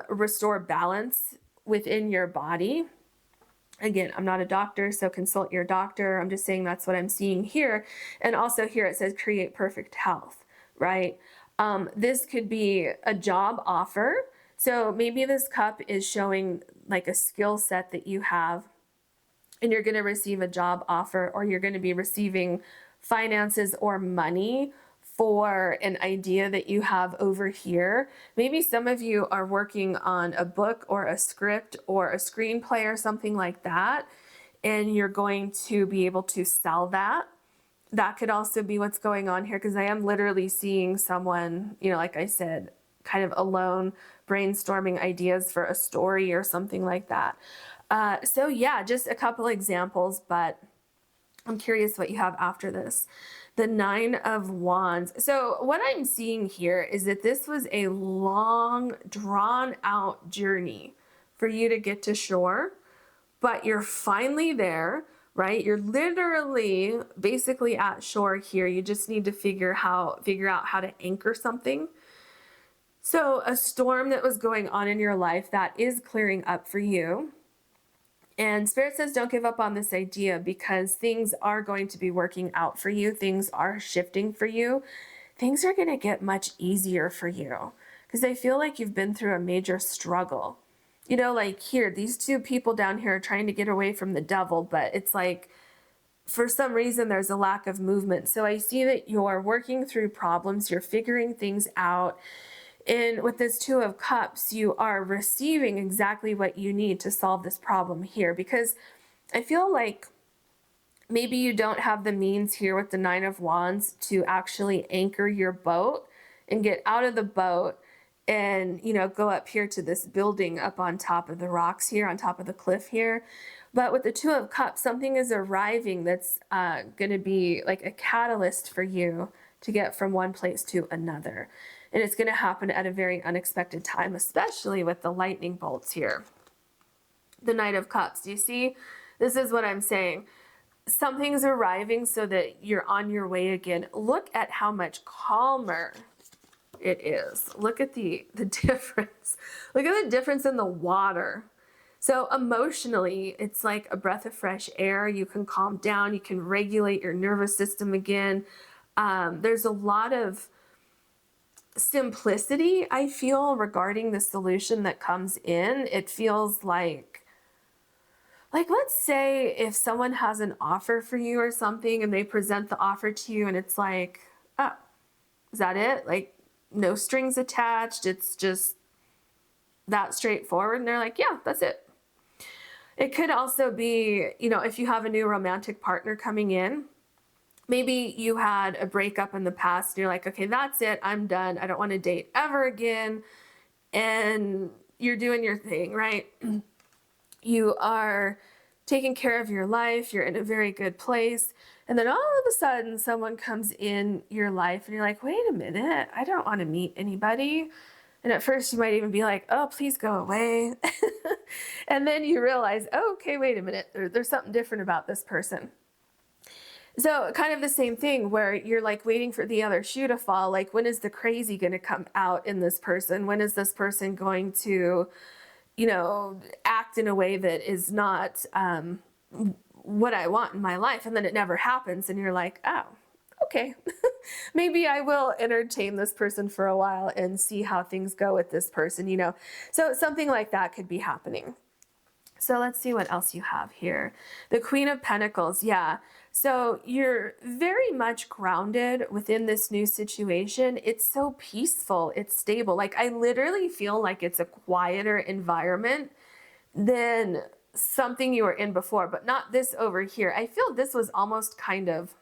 restore balance within your body. Again, I'm not a doctor, so consult your doctor. I'm just saying that's what I'm seeing here. And also here it says create perfect health, right? This could be a job offer. So maybe this cup is showing like a skill set that you have, and you're going to receive a job offer, or you're going to be receiving finances or money for an idea that you have over here. Maybe some of you are working on a book or a script or a screenplay or something like that, and you're going to be able to sell that. That could also be what's going on here, because I am literally seeing someone, you know, like I said, kind of alone brainstorming ideas for a story or something like that. So yeah, just a couple examples, but I'm curious what you have after this. The 9 of Wands. So what I'm seeing here is that this was a long, drawn out journey for you to get to shore, but you're finally there, right? You're literally basically at shore here. You just need to figure out how to anchor something. So a storm that was going on in your life, that is clearing up for you. And Spirit says don't give up on this idea, because things are going to be working out for you. Things are shifting for you. Things are going to get much easier for you, because I feel like you've been through a major struggle. You know, like here, these two people down here are trying to get away from the devil, but it's like for some reason there's a lack of movement. So I see that you're working through problems, you're figuring things out. And with this 2 of Cups, you are receiving exactly what you need to solve this problem here, because I feel like maybe you don't have the means here with the 9 of Wands to actually anchor your boat and get out of the boat and, you know, go up here to this building up on top of the rocks here, on top of the cliff here. But with the 2 of Cups, something is arriving that's going to be like a catalyst for you to get from one place to another. And it's going to happen at a very unexpected time, especially with the lightning bolts here. The Knight of Cups. Do you see? This is what I'm saying. Something's arriving so that you're on your way again. Look at how much calmer it is. Look at the difference. Look at the difference in the water. So emotionally, it's like a breath of fresh air. You can calm down. You can regulate your nervous system again. There's a lot of simplicity, I feel, regarding the solution that comes in. It feels like let's say if someone has an offer for you or something and they present the offer to you and it's like, oh, is that it? Like no strings attached. It's just that straightforward. And they're like, yeah, that's it. It could also be, you know, if you have a new romantic partner coming in, maybe you had a breakup in the past and you're like, okay, that's it. I'm done. I don't want to date ever again. And you're doing your thing, right? You are taking care of your life. You're in a very good place. And then all of a sudden someone comes in your life and you're like, wait a minute, I don't want to meet anybody. And at first you might even be like, oh, please go away. And then you realize, oh, okay, wait a minute. There's something different about this person. So kind of the same thing where you're like waiting for the other shoe to fall. Like, when is the crazy going to come out in this person? When is this person going to, you know, act in a way that is not what I want in my life? And then it never happens. And you're like, oh, okay, maybe I will entertain this person for a while and see how things go with this person, you know? So something like that could be happening. So let's see what else you have here. The Queen of Pentacles. Yeah. So you're very much grounded within this new situation. It's so peaceful. It's stable. Like, I literally feel like it's a quieter environment than something you were in before, but not this over here. I feel this was almost kind of,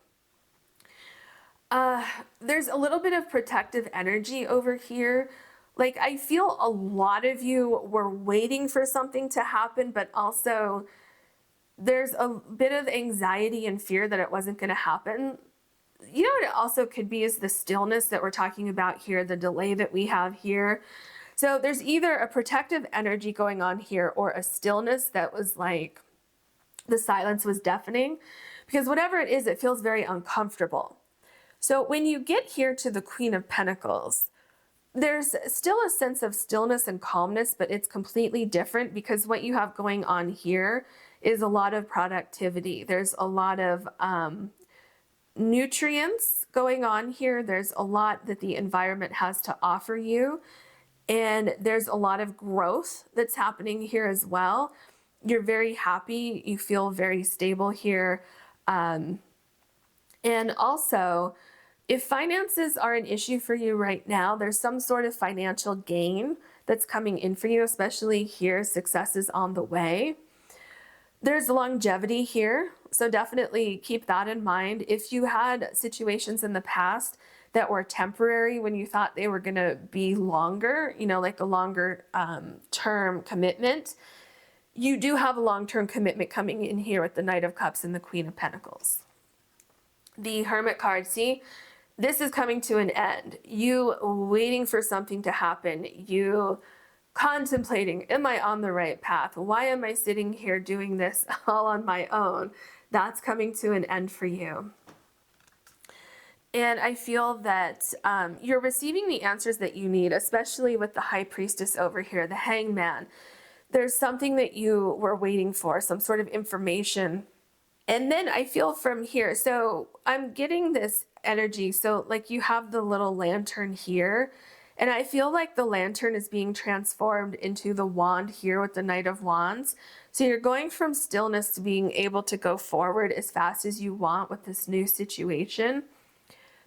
there's a little bit of protective energy over here. Like, I feel a lot of you were waiting for something to happen, but also there's a bit of anxiety and fear that it wasn't going to happen. You know what it also could be is the stillness that we're talking about here, the delay that we have here. So there's either a protective energy going on here or a stillness that was like the silence was deafening, because whatever it is, it feels very uncomfortable. So when you get here to the Queen of Pentacles, there's still a sense of stillness and calmness, but it's completely different, because what you have going on here is a lot of productivity. There's a lot of nutrients going on here. There's a lot that the environment has to offer you. And there's a lot of growth that's happening here as well. You're very happy. You feel very stable here. And also, If finances are an issue for you right now, there's some sort of financial gain that's coming in for you, especially here, success is on the way. There's longevity here, so definitely keep that in mind. If you had situations in the past that were temporary when you thought they were going to be longer, you know, like a longer term commitment, you do have a long-term commitment coming in here with the Knight of Cups and the Queen of Pentacles. The Hermit card, see, this is coming to an end. You waiting for something to happen. You contemplating, am I on the right path? Why am I sitting here doing this all on my own? That's coming to an end for you. And I feel that you're receiving the answers that you need, especially with the High Priestess over here, the Hangman. There's something that you were waiting for, some sort of information. And then I feel from here, so I'm getting this energy. So like you have the little lantern here, and I feel like the lantern is being transformed into the wand here with the Knight of Wands. So you're going from stillness to being able to go forward as fast as you want with this new situation.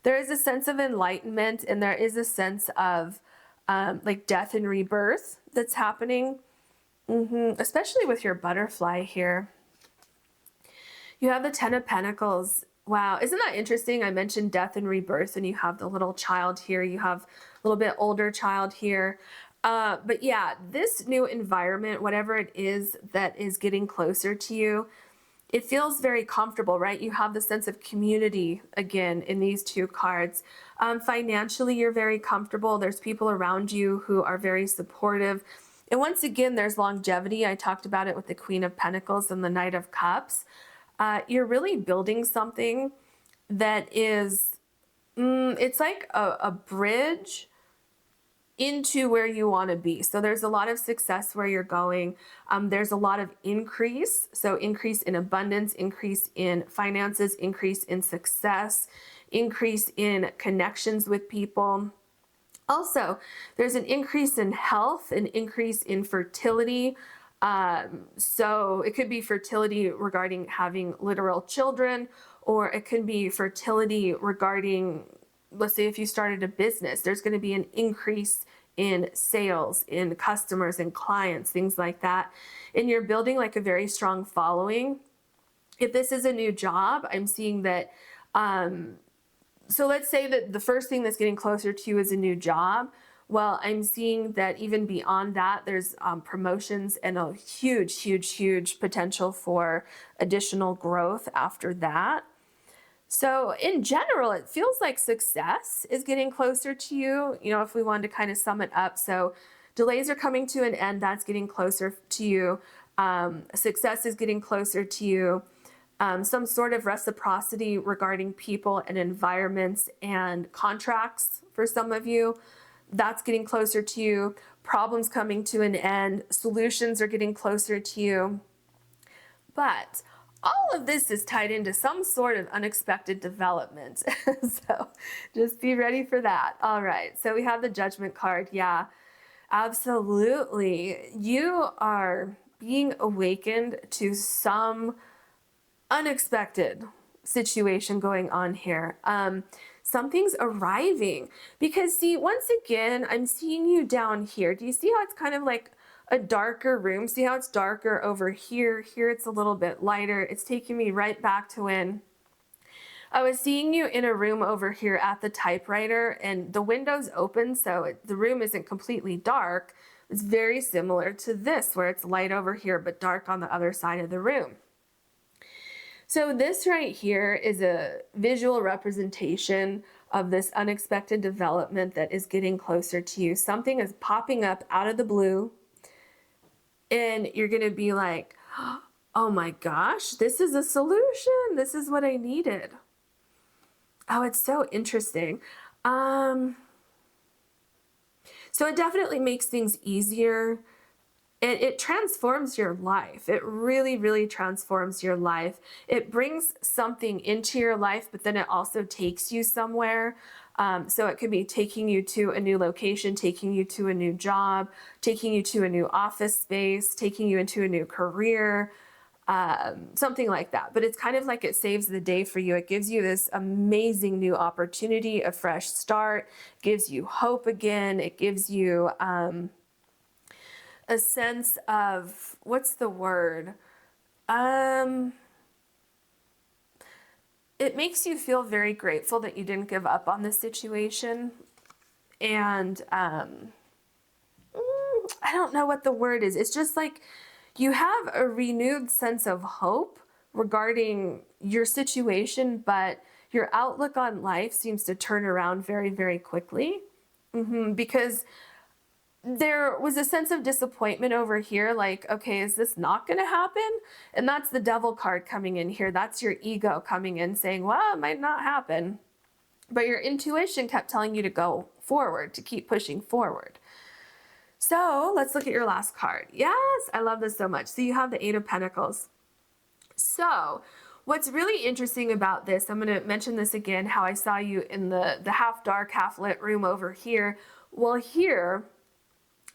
There is a sense of enlightenment, and there is a sense of like death and rebirth that's happening, especially with your butterfly here. You have the Ten of Pentacles. Wow, isn't that interesting? I mentioned death and rebirth, and you have the little child here. You have a little bit older child here. But yeah, this new environment, whatever it is that is getting closer to you, it feels very comfortable, right? You have the sense of community again in these two cards. Financially, you're very comfortable. There's people around you who are very supportive. And once again, there's longevity. I talked about it with the Queen of Pentacles and the Knight of Cups. You're really building something that is, it's like a bridge into where you want to be. So there's a lot of success where you're going. There's a lot of increase. So increase in abundance, increase in finances, increase in success, increase in connections with people. Also, there's an increase in health, an increase in fertility. So it could be fertility regarding having literal children, or it could be fertility regarding, let's say if you started a business, there's going to be an increase in sales, in customers and clients, things like that. And you're building like a very strong following. If this is a new job, I'm seeing that, so let's say that the first thing that's getting closer to you is a new job. Well, I'm seeing that even beyond that, there's promotions and a huge, huge, huge potential for additional growth after that. So in general, it feels like success is getting closer to you, you know, if we wanted to kind of sum it up. So delays are coming to an end, that's getting closer to you. Success is getting closer to you. Some sort of reciprocity regarding people and environments and contracts for some of you. That's getting closer to you. Problems coming to an end. Solutions are getting closer to you. But all of this is tied into some sort of unexpected development. So just be ready for that. All right. So we have the Judgment card. Yeah, absolutely. You are being awakened to some unexpected situation going on here. Something's arriving, because see, once again, I'm seeing you down here. Do you see how it's kind of like a darker room? See how it's darker over here? Here it's a little bit lighter. It's taking me right back to when I was seeing you in a room over here at the typewriter, and the window's open, so the room isn't completely dark. It's very similar to this, where it's light over here but dark on the other side of the room. So this right here is a visual representation of this unexpected development that is getting closer to you. Something is popping up out of the blue, and you're going to be like, oh my gosh, this is a solution. This is what I needed. Oh, it's so interesting. So it definitely makes things easier. It transforms your life. It really, really transforms your life. It brings something into your life, but then it also takes you somewhere. So it could be taking you to a new location, taking you to a new job, taking you to a new office space, taking you into a new career. something like that. But it's kind of like it saves the day for you. It gives you this amazing new opportunity, a fresh start, gives you hope again. It gives you a sense of, what's the word? It makes you feel very grateful that you didn't give up on the situation. And I don't know what the word is. It's just like you have a renewed sense of hope regarding your situation, but your outlook on life seems to turn around very, very quickly. Because there was a sense of disappointment over here, like, okay, is this not going to happen? And that's the devil card coming in here. That's your ego coming in saying, well, it might not happen. But your intuition kept telling you to go forward, to keep pushing forward. So let's look at your last card. Yes, I love this so much. So you have the Eight of Pentacles. So what's really interesting about this, I'm going to mention this again, how I saw you in the half dark, half lit room over here. Well, here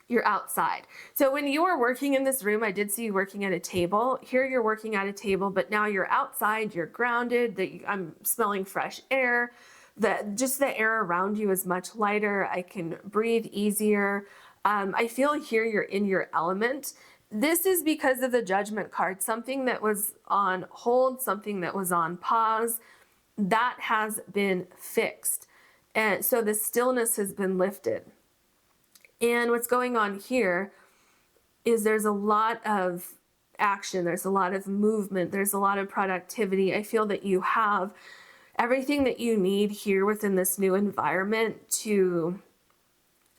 you're outside. So when you were working in this room, I did see you working at a table. Here you're working at a table, but now you're outside, you're grounded, I'm smelling fresh air. Just the air around you is much lighter. I can breathe easier. I feel here you're in your element. This is because of the Judgment card. Something that was on hold, something that was on pause, that has been fixed. And so the stillness has been lifted. And what's going on here is there's a lot of action, there's a lot of movement, there's a lot of productivity. I feel that you have everything that you need here within this new environment to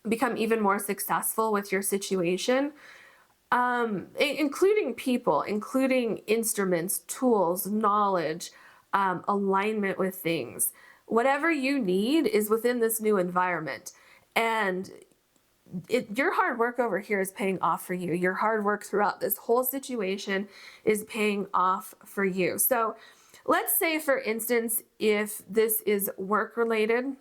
become even more successful with your situation, including people, including instruments, tools, knowledge, alignment with things. Whatever you need is within this new environment. And your hard work over here is paying off for you. Your hard work throughout this whole situation is paying off for you. So let's say, for instance, if this is work related,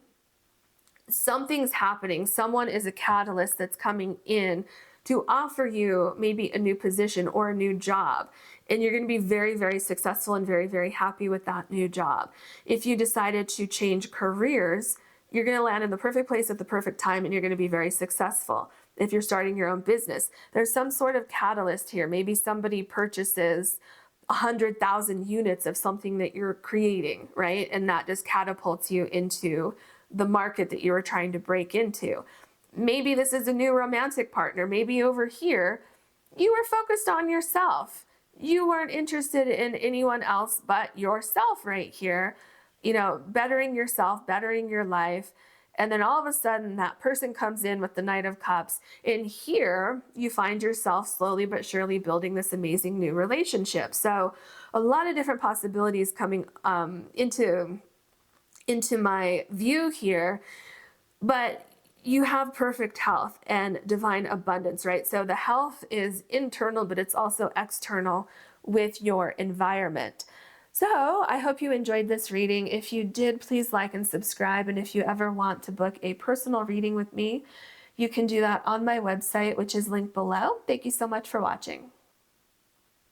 something's happening. Someone is a catalyst that's coming in to offer you maybe a new position or a new job. And you're going to be very, very successful and very, very happy with that new job. If you decided to change careers, you're going to land in the perfect place at the perfect time and you're going to be very successful. If you're starting your own business, there's some sort of catalyst here. Maybe somebody purchases 100,000 units of something that you're creating, right? And that just catapults you into the market that you were trying to break into. Maybe this is a new romantic partner. Maybe over here, you were focused on yourself. You weren't interested in anyone else but yourself right here. You know, bettering yourself, bettering your life. And then all of a sudden that person comes in with the Knight of Cups. And here you find yourself slowly but surely building this amazing new relationship. So a lot of different possibilities coming into my view here, but you have perfect health and divine abundance, right? So the health is internal, but it's also external with your environment. So I hope you enjoyed this reading. If you did, please like and subscribe. And if you ever want to book a personal reading with me, you can do that on my website, which is linked below. Thank you so much for watching.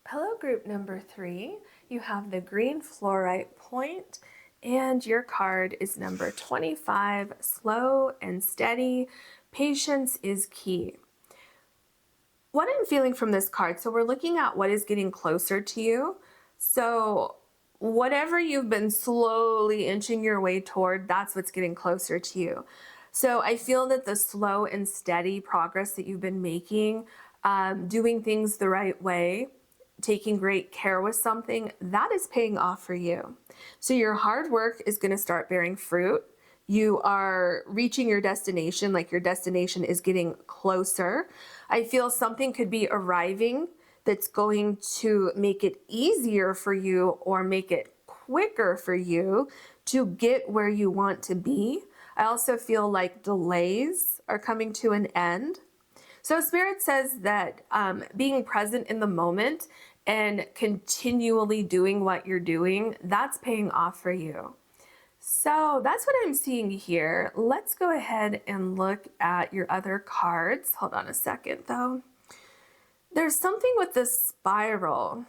Hello, group number 3. You have the green fluorite point, and your card is number 25, slow and steady. Patience is key. What I'm feeling from this card, so we're looking at what is getting closer to you. So whatever you've been slowly inching your way toward, that's what's getting closer to you. So I feel that the slow and steady progress that you've been making, doing things the right way, taking great care with something, that is paying off for you. So your hard work is going to start bearing fruit. You are reaching your destination, like your destination is getting closer. I feel something could be arriving that's going to make it easier for you or make it quicker for you to get where you want to be. I also feel like delays are coming to an end. So Spirit says that being present in the moment and continually doing what you're doing, that's paying off for you. So that's what I'm seeing here. Let's go ahead and look at your other cards. Hold on a second though. There's something with this spiral.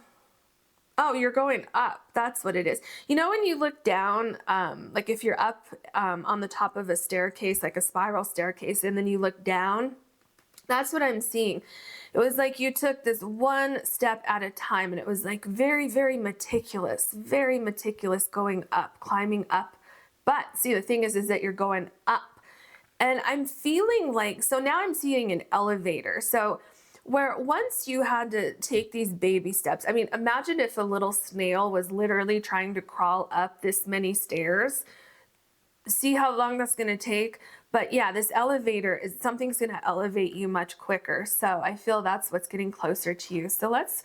Oh, you're going up. That's what it is. You know, when you look down, like if you're up on the top of a staircase, like a spiral staircase, and then you look down, that's what I'm seeing. It was like you took this one step at a time, and it was like very, very meticulous going up, climbing up. But see, the thing is that you're going up. And I'm feeling like, so now I'm seeing an elevator. So where once you had to take these baby steps, I mean, imagine if a little snail was literally trying to crawl up this many stairs. See how long that's going to take? But yeah, this elevator is something's going to elevate you much quicker. So I feel that's what's getting closer to you. So let's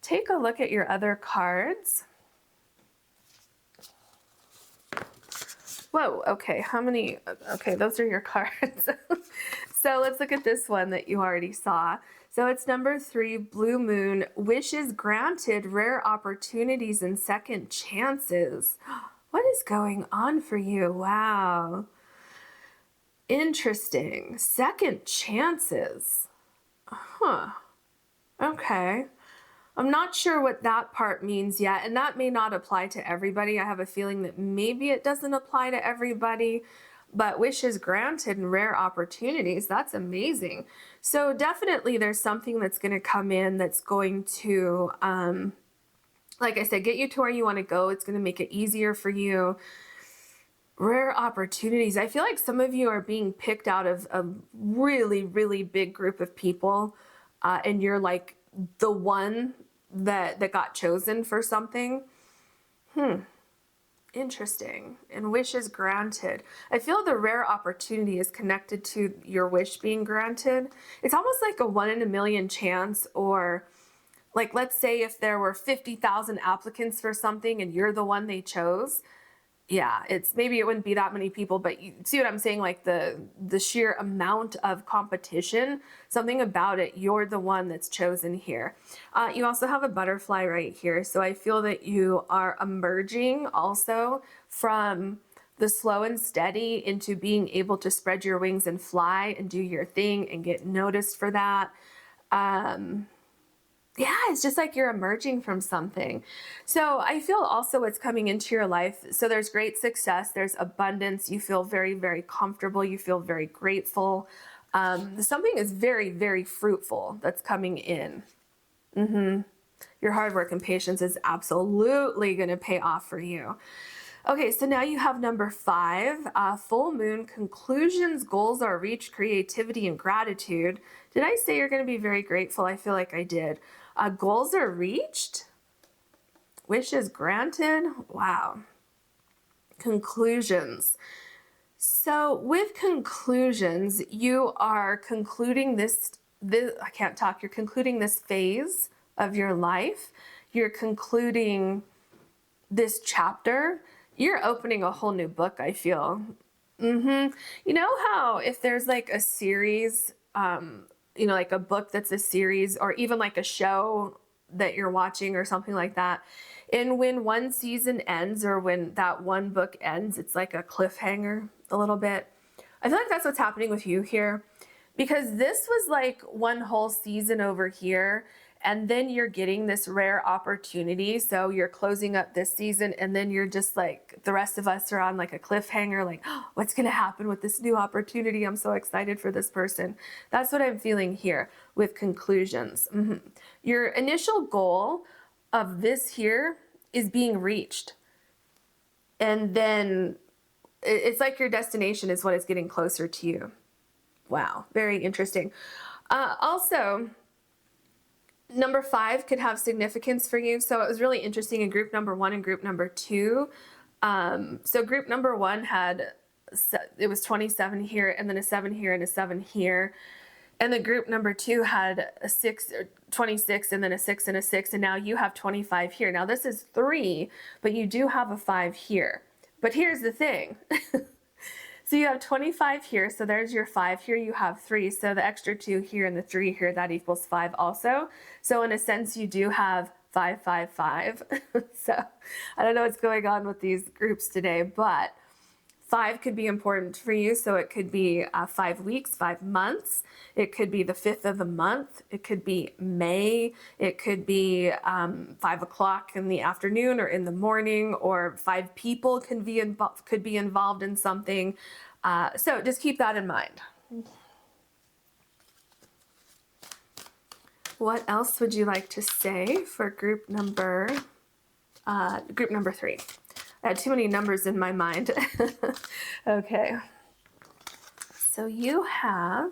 take a look at your other cards. Whoa, okay, how many? Okay, those are your cards. So let's look at this one that you already saw. So it's number 3, Blue Moon, wishes granted, rare opportunities and second chances. What is going on for you? Wow. Interesting. Second chances. Huh. Okay. I'm not sure what that part means yet, and that may not apply to everybody. I have a feeling that maybe it doesn't apply to everybody, but wishes granted and rare opportunities, that's amazing. So definitely there's something that's going to come in that's going to, like I said, get you to where you want to go. It's going to make it easier for you. Rare opportunities. I feel like some of you are being picked out of a really, really big group of people, and you're like the one that got chosen for something. Interesting. And wishes granted. I feel the rare opportunity is connected to your wish being granted. It's almost like a 1 in a million chance, or like, let's say if there were 50,000 applicants for something and you're the one they chose. Yeah, it's maybe it wouldn't be that many people, but you see what I'm saying? Like the sheer amount of competition, something about it, you're the one that's chosen here. You also have a butterfly right here. So I feel that you are emerging also from the slow and steady into being able to spread your wings and fly and do your thing and get noticed for that. Yeah, it's just like you're emerging from something. So I feel also what's coming into your life. So there's great success, there's abundance. You feel very, very comfortable. You feel very grateful. Something is very, very fruitful that's coming in. Your hard work and patience is absolutely going to pay off for you. Okay, so now you have number 5, full moon, conclusions, goals are reached, creativity, and gratitude. Did I say you're going to be very grateful? I feel like I did. Goals are reached, wishes granted. Wow. Conclusions. So with conclusions, you are concluding this I can't talk. You're concluding this phase of your life. You're concluding this chapter. You're opening a whole new book, I feel. You know how if there's like a series, like a book that's a series, or even like a show that you're watching or something like that, and when one season ends or when that one book ends, it's like a cliffhanger a little bit. I feel like that's what's happening with you here, because this was like one whole season over here, and then you're getting this rare opportunity. So you're closing up this season, and then you're just like, the rest of us are on like a cliffhanger, like, oh, what's going to happen with this new opportunity? I'm so excited for this person. That's what I'm feeling here with conclusions. Your initial goal of this here is being reached. And then it's like your destination is what is getting closer to you. Wow, very interesting. Also, number 5 could have significance for you. So it was really interesting in group number 1 and group number 2. So group number 1 had, it was 27 here, and then a 7 here and a 7 here. And the group number 2 had a 6, or 26, and then a 6 and a 6. And now you have 25 here. Now this is 3, but you do have a 5 here. But here's the thing. So you have 25 here, so there's your 5 here, you have 3, so the extra 2 here and the 3 here, that equals 5 also. So in a sense, you do have 5, 5, 5. So I don't know what's going on with these groups today, but 5 could be important for you, so it could be 5 weeks, 5 months. It could be the 5th of the month. It could be May. It could be 5 o'clock in the afternoon or in the morning, or 5 people could be involved in something. So just keep that in mind. What else would you like to say for group number 3? I had too many numbers in my mind. Okay. So you have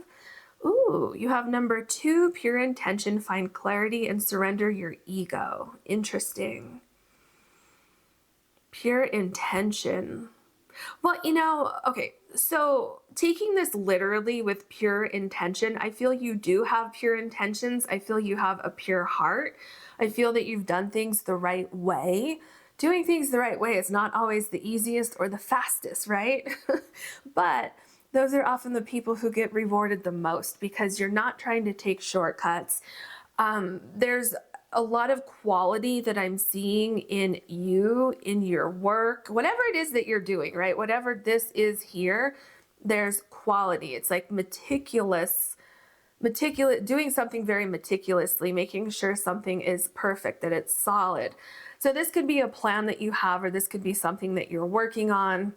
number 2, pure intention, find clarity and surrender your ego. Interesting. Pure intention. Well, okay, so taking this literally with pure intention, I feel you do have pure intentions. I feel you have a pure heart. I feel that you've done things the right way. Doing things the right way is not always the easiest or the fastest, right? But those are often the people who get rewarded the most, because you're not trying to take shortcuts. There's a lot of quality that I'm seeing in you, in your work, whatever it is that you're doing, right? Whatever this is here, there's quality. It's like meticulous, doing something very meticulously, making sure something is perfect, that it's solid. So this could be a plan that you have, or this could be something that you're working on.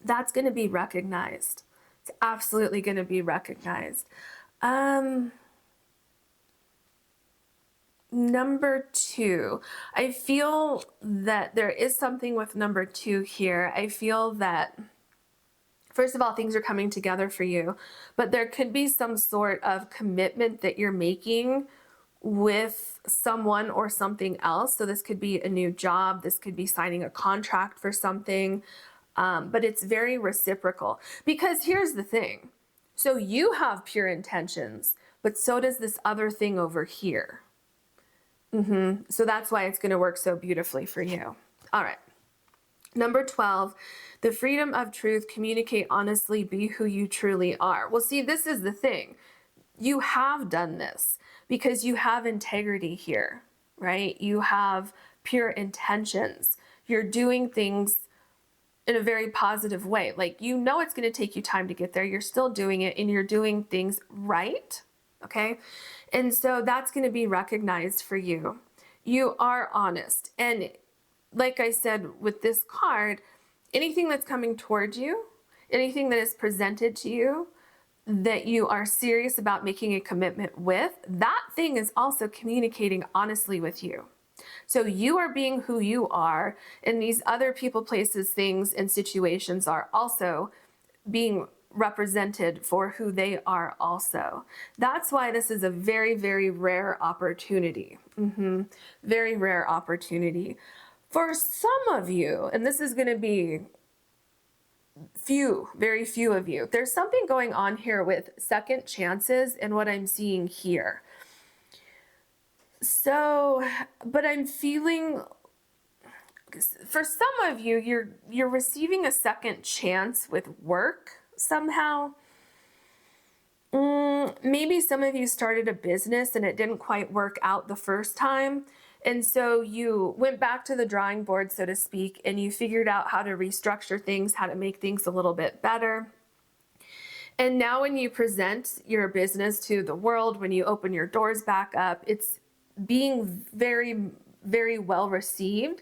That's going to be recognized. It's absolutely going to be recognized. Number 2, I feel that there is something with number 2 here. I feel that, first of all, things are coming together for you, but there could be some sort of commitment that you're making with someone or something else. So this could be a new job. This could be signing a contract for something, but it's very reciprocal, because here's the thing. So you have pure intentions, but so does this other thing over here. So that's why it's going to work so beautifully for you. All right. Number 12, the freedom of truth, communicate honestly, be who you truly are. Well, see, this is the thing. You have done this because you have integrity here, right? You have pure intentions. You're doing things in a very positive way. Like, it's going to take you time to get there. You're still doing it, and you're doing things right. Okay. And so that's going to be recognized for you. You are honest. And like I said, with this card, anything that's coming towards you, anything that is presented to you that you are serious about making a commitment with, that thing is also communicating honestly with you. So you are being who you are, and these other people, places, things, and situations are also being represented for who they are also. That's why this is a very, very rare opportunity. Very rare opportunity. For some of you, and this is going to be very few of you, there's something going on here with second chances and what I'm seeing here. So, but I'm feeling, for some of you, you're receiving a second chance with work somehow. Maybe some of you started a business and it didn't quite work out the first time. And so you went back to the drawing board, so to speak, and you figured out how to restructure things, how to make things a little bit better. And now when you present your business to the world, when you open your doors back up, it's being very, very well received,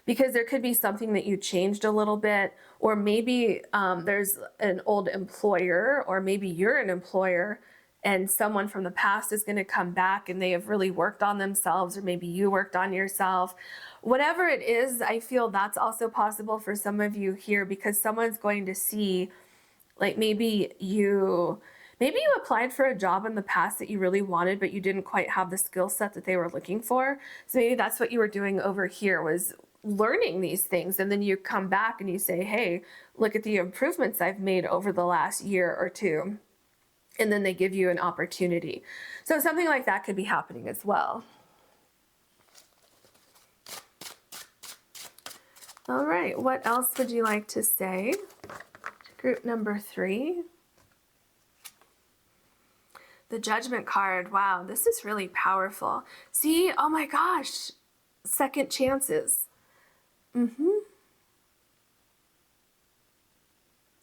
because there could be something that you changed a little bit, or maybe there's an old employer, or maybe you're an employer and someone from the past is going to come back and they have really worked on themselves, or maybe you worked on yourself. Whatever it is, I feel that's also possible for some of you here, because someone's going to see, like, maybe you applied for a job in the past that you really wanted, but you didn't quite have the skill set that they were looking for. So maybe that's what you were doing over here, was learning these things. And then you come back and you say, hey, look at the improvements I've made over the last year or two. And then they give you an opportunity. So something like that could be happening as well. All right, what else would you like to say? Group number 3. The Judgment card. Wow, this is really powerful. See, oh my gosh, second chances.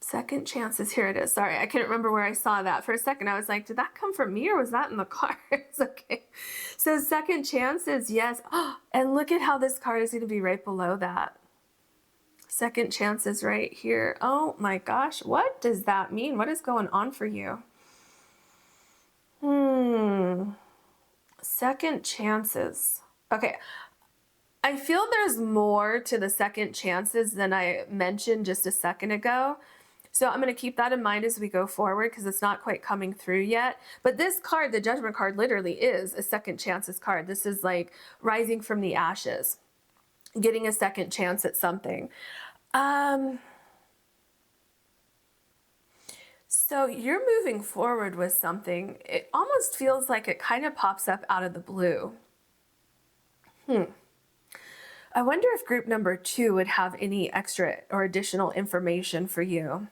Second chances. Here it is. Sorry, I couldn't remember where I saw that. For a second, I was like, did that come from me or was that in the cards? Okay. So second chances, yes. Oh, and look at how this card is going to be right below that. Second chances right here. Oh my gosh. What does that mean? What is going on for you? Second chances. Okay. I feel there's more to the second chances than I mentioned just a second ago. So I'm going to keep that in mind as we go forward because it's not quite coming through yet. But this card, the Judgment card, literally is a second chances card. This is like rising from the ashes, getting a second chance at something. So you're moving forward with something. It almost feels like it kind of pops up out of the blue. I wonder if group number 2 would have any extra or additional information for you.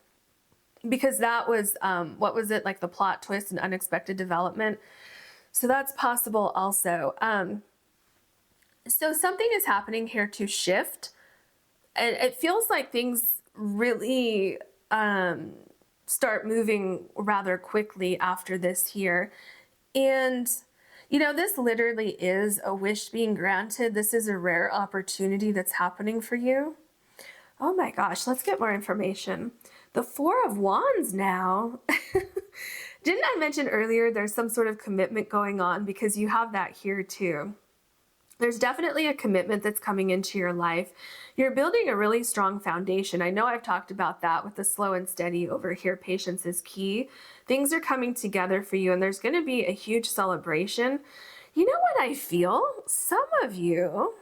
Because that was, what was it, like the plot twist and unexpected development? So that's possible also. So something is happening here to shift. And it feels like things really start moving rather quickly after this here. And, you know, this literally is a wish being granted. This is a rare opportunity that's happening for you. Oh my gosh, let's get more information. The Four of Wands now. Didn't I mention earlier there's some sort of commitment going on because you have that here too. There's definitely a commitment that's coming into your life. You're building a really strong foundation. I know I've talked about that with the slow and steady over here. Patience is key. Things are coming together for you and there's going to be a huge celebration. You know what I feel? Some of you,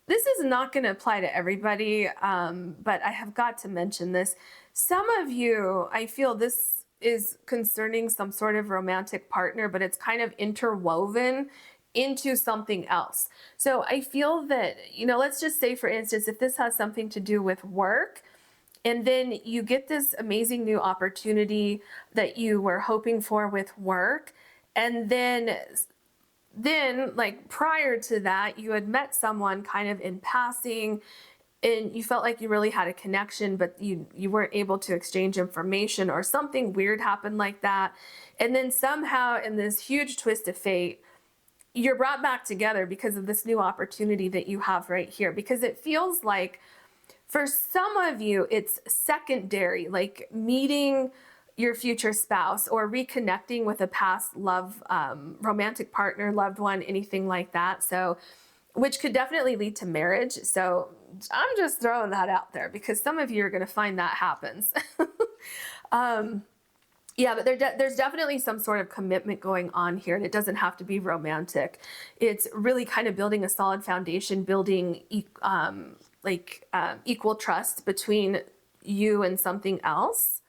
this is not going to apply to everybody, but I have got to mention this. Some of you, I feel this is concerning some sort of romantic partner, but it's kind of interwoven into something else. So I feel that, you know, let's just say, for instance, if this has something to do with work, and then you get this amazing new opportunity that you were hoping for with work, and then like prior to that, you had met someone kind of in passing and you felt like you really had a connection, but you weren't able to exchange information or something weird happened like that. And then somehow in this huge twist of fate, you're brought back together because of this new opportunity that you have right here. Because it feels like for some of you, it's secondary, like meeting your future spouse or reconnecting with a past love, romantic partner, loved one, anything like that. So, which could definitely lead to marriage. So I'm just throwing that out there because some of you are going to find that happens. Yeah, but there's definitely some sort of commitment going on here, and it doesn't have to be romantic. It's really kind of building a solid foundation, building equal trust between you and something else.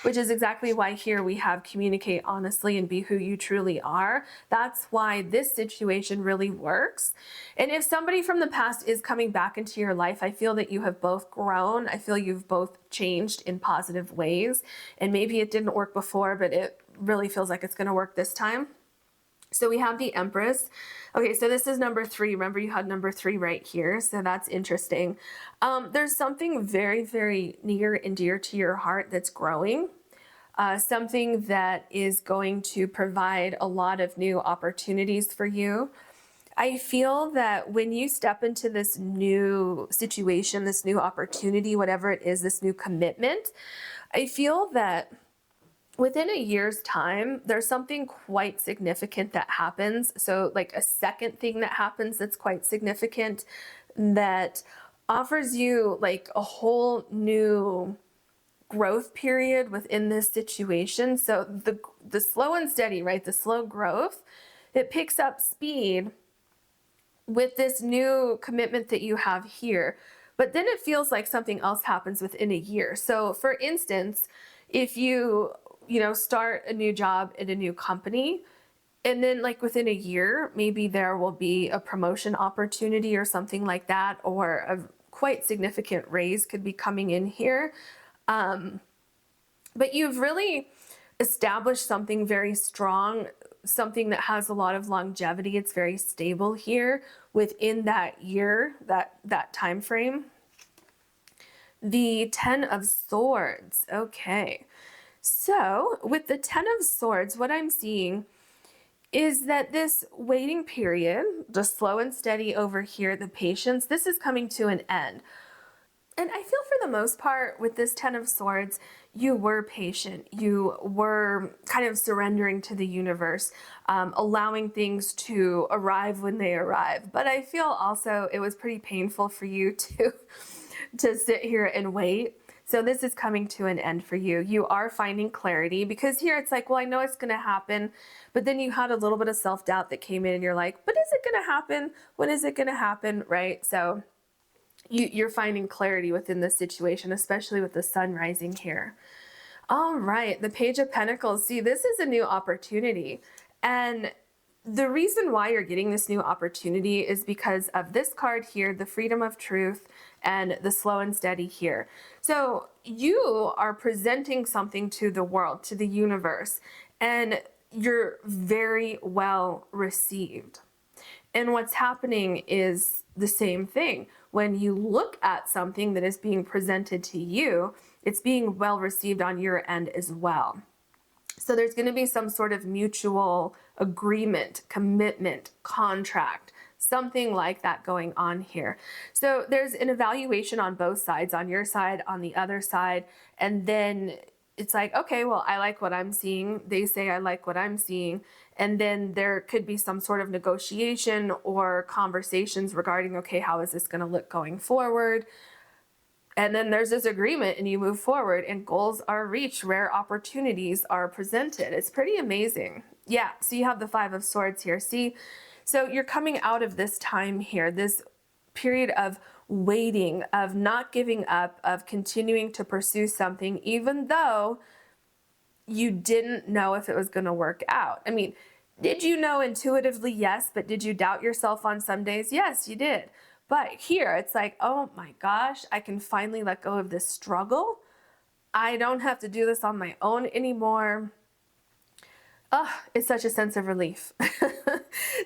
Which is exactly why here we have communicate honestly and be who you truly are. That's why this situation really works. And if somebody from the past is coming back into your life, I feel that you have both grown. I feel you've both changed in positive ways. And maybe it didn't work before, but it really feels like it's going to work this time. So we have the Empress. Okay, so this is number 3. Remember, you had number 3 right here, so that's interesting. There's something very, very near and dear to your heart that's growing. Something that is going to provide a lot of new opportunities for you. I feel that when you step into this new situation, this new opportunity, whatever it is, this new commitment, I feel that within a year's time, there's something quite significant that happens. So like a second thing that happens that's quite significant that offers you like a whole new growth period within this situation. So the slow and steady, right? The slow growth, it picks up speed with this new commitment that you have here. But then it feels like something else happens within a year. So for instance, if you start a new job at a new company, and then like within a year, maybe there will be a promotion opportunity or something like that, or a quite significant raise could be coming in here. But you've really established something very strong something that has a lot of longevity. It's very stable here within that year, that time frame. The 10 of Swords. Okay. So with the 10 of Swords, what I'm seeing is that this waiting period, the slow and steady over here, the patience, this is coming to an end. And I feel for the most part with this 10 of Swords, you were patient. You were kind of surrendering to the universe, allowing things to arrive when they arrive. But I feel also it was pretty painful for you to sit here and wait. So this is coming to an end for you. You are finding clarity, because here it's like, well, I know it's going to happen. But then you had a little bit of self-doubt that came in and you're like, but is it going to happen? When is it going to happen? Right? So you're finding clarity within this situation, especially with the sun rising here. All right, the Page of Pentacles. See, this is a new opportunity. And the reason why you're getting this new opportunity is because of this card here, the Freedom of Truth, and the Slow and Steady here. So you are presenting something to the world, to the universe, and you're very well received. And what's happening is the same thing. When you look at something that is being presented to you, it's being well received on your end as well. So there's going to be some sort of mutual agreement, commitment, contract, something like that going on here. So there's an evaluation on both sides, on your side, on the other side, and then it's like, okay, well, I like what I'm seeing. They say I like what I'm seeing. And then there could be some sort of negotiation or conversations regarding, okay, how is this going to look going forward? And then there's this agreement and you move forward and goals are reached, rare opportunities are presented. It's pretty amazing. Yeah, so you have the Five of Swords here. See, so you're coming out of this time here, this period of waiting, of not giving up, of continuing to pursue something, even though you didn't know if it was going to work out. I mean, did you know intuitively? Yes. But did you doubt yourself on some days? Yes, you did. But here it's like, oh my gosh, I can finally let go of this struggle. I don't have to do this on my own anymore. Oh, it's such a sense of relief.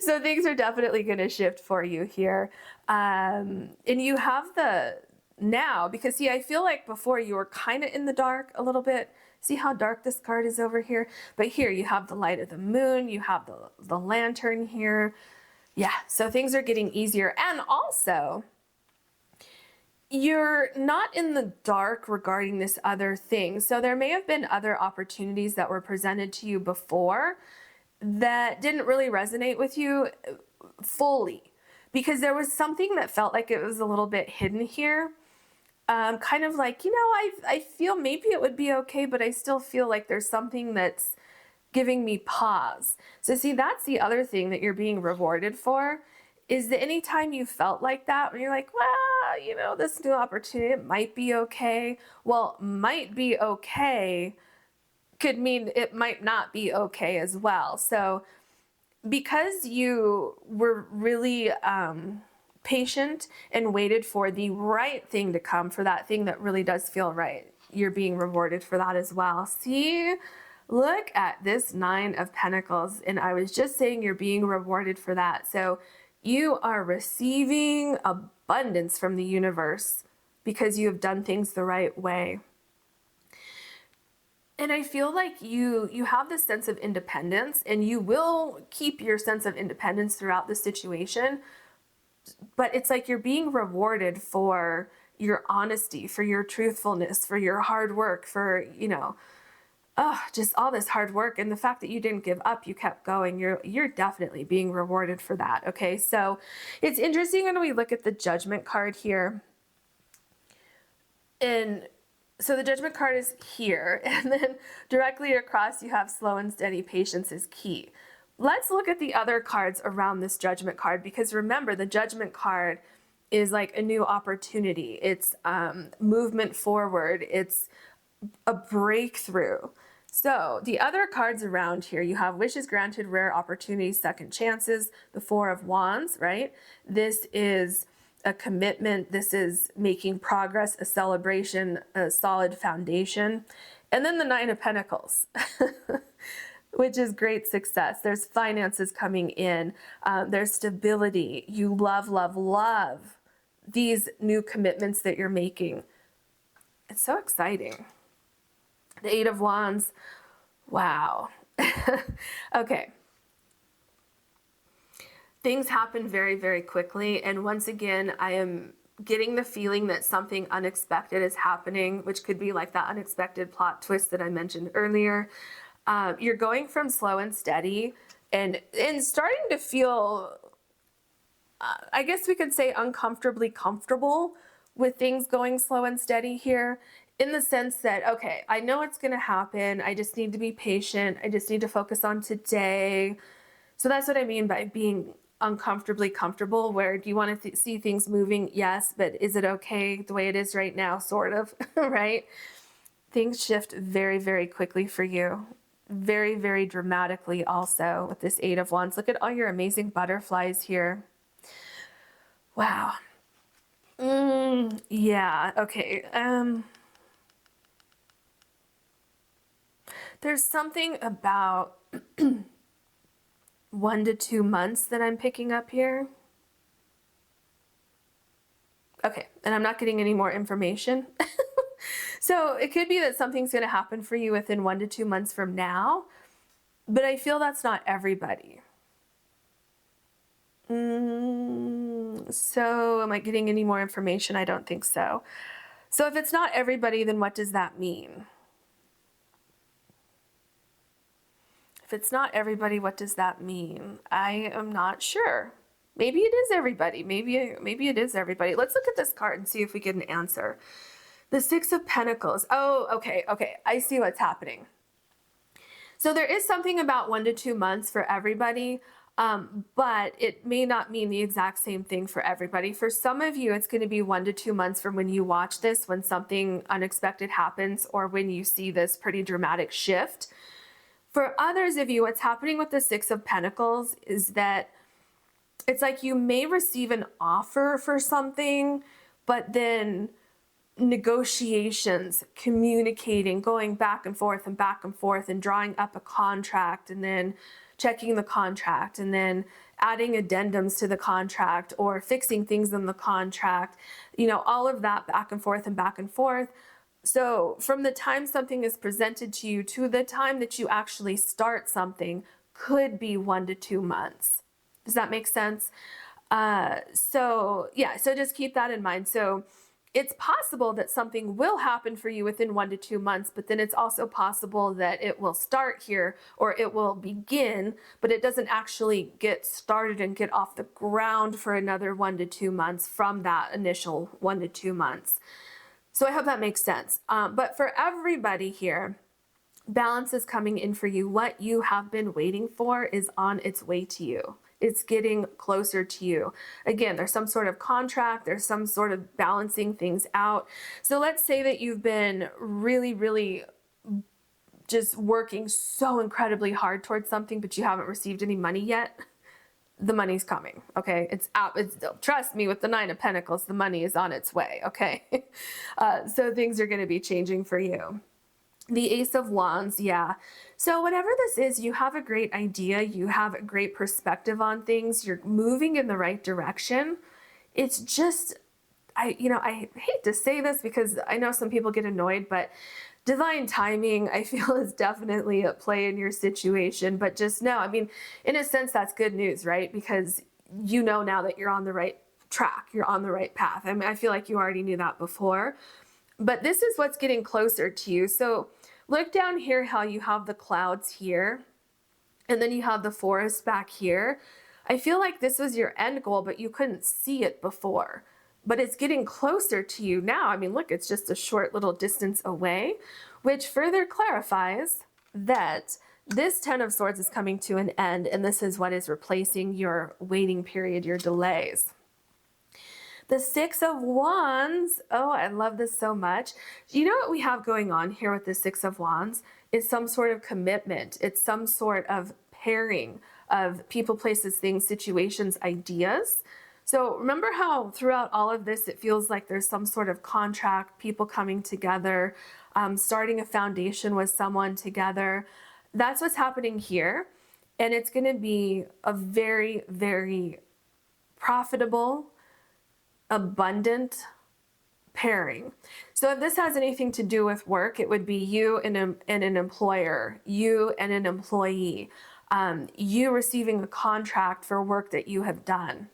So things are definitely going to shift for you here. And you have the now, because see, I feel like before you were kind of in the dark a little bit. See how dark this card is over here? But here you have the light of the moon. You have the lantern here. Yeah, so things are getting easier. And also, you're not in the dark regarding this other thing. So there may have been other opportunities that were presented to you before that didn't really resonate with you fully, because there was something that felt like it was a little bit hidden here. Kind of like, you know, I feel maybe it would be okay, but I still feel like there's something that's giving me pause. So see, that's the other thing that you're being rewarded for, is that anytime you felt like that, when you're like, well, you know, this new opportunity, it might be okay. Well, might be okay could mean it might not be okay as well. So because you were really patient and waited for the right thing to come, for that thing that really does feel right, you're being rewarded for that as well. See, look at this Nine of Pentacles. And I was just saying you're being rewarded for that. So you are receiving abundance from the universe because you have done things the right way. And I feel like you have this sense of independence, and you will keep your sense of independence throughout the situation. But it's like you're being rewarded for your honesty, for your truthfulness, for your hard work, for, you know, just all this hard work. And the fact that you didn't give up, you kept going, you're definitely being rewarded for that. Okay, so it's interesting when we look at the Judgment card here. And so the Judgment card is here, and then directly across you have Slow and Steady, patience is key. Let's look at the other cards around this Judgment card, because remember, the Judgment card is like a new opportunity. It's movement forward. It's a breakthrough. So the other cards around here, you have wishes granted, rare opportunities, second chances, the Four of Wands, right? This is a commitment. This is making progress, a celebration, a solid foundation. And then the Nine of Pentacles. which is great success. There's finances coming in. There's stability. You love, love, love these new commitments that you're making. It's so exciting. The Eight of Wands. Wow. Okay. Things happen very, very quickly. And once again, I am getting the feeling that something unexpected is happening, which could be like that unexpected plot twist that I mentioned earlier. You're going from slow and steady and starting to feel, I guess we could say, uncomfortably comfortable with things going slow and steady here, in the sense that, okay, I know it's going to happen. I just need to be patient. I just need to focus on today. So that's what I mean by being uncomfortably comfortable, where do you want to see things moving? Yes, but is it okay the way it is right now? Sort of, right? Things shift very, very quickly for you. Very, very dramatically also with this Eight of Wands. Look at all your amazing butterflies here. Wow. Yeah, okay. There's something about 1 to 2 months that I'm picking up here. Okay, and I'm not getting any more information. So it could be that something's going to happen for you within 1 to 2 months from now, but I feel that's not everybody. So am I getting any more information? I don't think so. So if it's not everybody, then what does that mean? If it's not everybody, what does that mean? I am not sure. Maybe it is everybody. Maybe it is everybody. Let's look at this card and see if we get an answer. The Six of Pentacles. Oh, okay. I see what's happening. So there is something about 1 to 2 months for everybody, but it may not mean the exact same thing for everybody. For some of you, it's going to be 1 to 2 months from when you watch this, when something unexpected happens, or when you see this pretty dramatic shift. For others of you, what's happening with the Six of Pentacles is that it's like you may receive an offer for something, but then negotiations, communicating, going back and forth and drawing up a contract, and then checking the contract, and then adding addendums to the contract or fixing things in the contract, you know, all of that back and forth and back and forth. So from the time something is presented to you to the time that you actually start something could be 1 to 2 months. Does that make sense? So just keep that in mind. So it's possible that something will happen for you within 1 to 2 months, but then it's also possible that it will start here, or it will begin, but it doesn't actually get started and get off the ground for another 1 to 2 months from that initial 1 to 2 months. So I hope that makes sense. But for everybody here, balance is coming in for you. What you have been waiting for is on its way to you. It's getting closer to you. Again, there's some sort of contract, there's some sort of balancing things out. So let's say that you've been really, really just working so incredibly hard towards something, but you haven't received any money yet. The money's coming, okay? It's out. Trust me, with the Nine of Pentacles, the money is on its way, okay? So things are going to be changing for you. The Ace of Wands, yeah. So whatever this is, you have a great idea. You have a great perspective on things. You're moving in the right direction. It's just, I hate to say this because I know some people get annoyed, but divine timing, I feel, is definitely at play in your situation. But just know, I mean, in a sense, that's good news, right? Because you know now that you're on the right track. You're on the right path. I mean, I feel like you already knew that before. But this is what's getting closer to you. So look down here how you have the clouds here, and then you have the forest back here. I feel like this was your end goal, but you couldn't see it before. But it's getting closer to you now. I mean, look, it's just a short little distance away, which further clarifies that this Ten of Swords is coming to an end, and this is what is replacing your waiting period, your delays. The Six of Wands, oh, I love this so much. You know what we have going on here with the Six of Wands is some sort of commitment. It's some sort of pairing of people, places, things, situations, ideas. So remember how throughout all of this, it feels like there's some sort of contract, people coming together, starting a foundation with someone together. that's what's happening here. And it's going to be a very, very profitable, abundant pairing. So if this has anything to do with work, it would be you and an employer, you and an employee, you receiving a contract for work that you have done.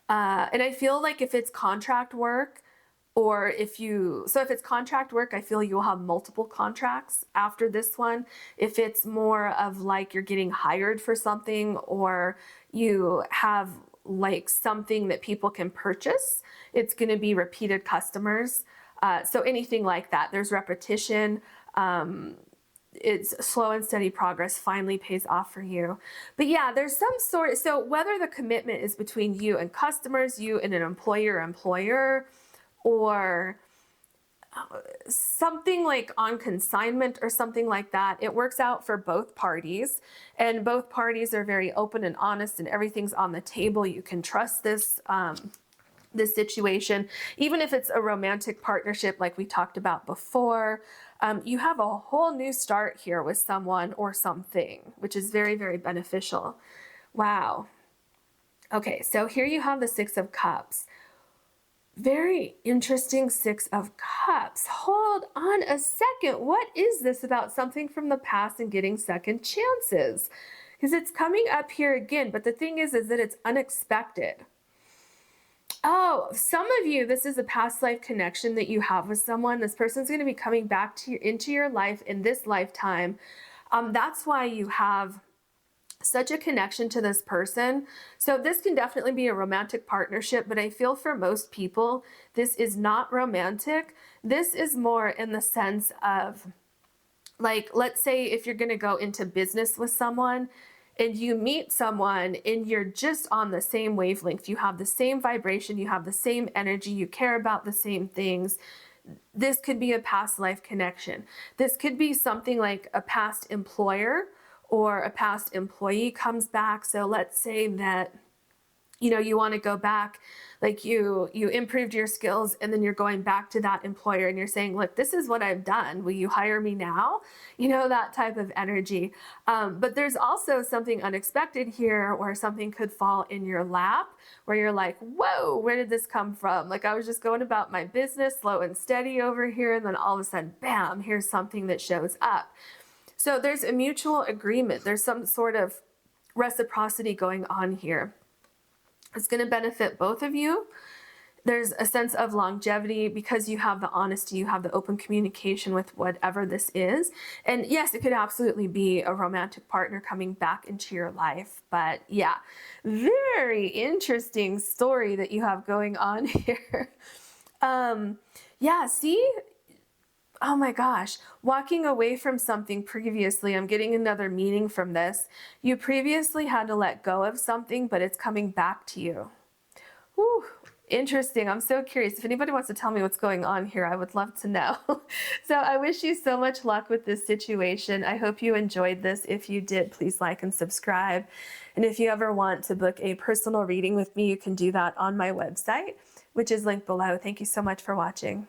And I feel like if it's contract work, or if it's contract work, I feel you'll have multiple contracts after this one. If it's more of like you're getting hired for something, or you have like something that people can purchase, it's going to be repeated customers. So anything like that, there's repetition. It's slow and steady progress finally pays off for you. But yeah, there's some sort, so whether the commitment is between you and customers, you and an employer, or something like on consignment or something like that, it works out for both parties, and both parties are very open and honest, and everything's on the table. You can trust this this situation, even if it's a romantic partnership like we talked about before. You have a whole new start here with someone or something, which is very, very beneficial. Wow. Okay, so here you have the Six of Cups. Very interesting Six of Cups. Hold on a second. What is this about something from the past and getting second chances? Because it's coming up here again, but the thing is that it's unexpected. Oh, some of you, this is a past life connection that you have with someone. This person's going to be coming back to you, into your life in this lifetime. That's why you have such a connection to this person. So this can definitely be a romantic partnership, but I feel for most people, this is not romantic. This is more in the sense of, like, let's say if you're going to go into business with someone and you meet someone and you're just on the same wavelength, you have the same vibration, you have the same energy, you care about the same things. This could be a past life connection. This could be something like a past employer or a past employee comes back. So let's say that, you know, you want to go back, like you improved your skills, and then you're going back to that employer and you're saying, look, this is what I've done. Will you hire me now? You know, that type of energy. But there's also something unexpected here where something could fall in your lap where you're like, whoa, where did this come from? Like, I was just going about my business slow and steady over here, and then all of a sudden, bam, here's something that shows up. So there's a mutual agreement. There's some sort of reciprocity going on here. It's going to benefit both of you. There's a sense of longevity because you have the honesty, you have the open communication with whatever this is. And yes, it could absolutely be a romantic partner coming back into your life. But yeah, very interesting story that you have going on here. Yeah, see? Oh my gosh, walking away from something previously, I'm getting another meaning from this. You previously had to let go of something, but it's coming back to you. Whew, interesting. I'm so curious. If anybody wants to tell me what's going on here, I would love to know. So I wish you so much luck with this situation. I hope you enjoyed this. If you did, please like and subscribe. And if you ever want to book a personal reading with me, you can do that on my website, which is linked below. Thank you so much for watching.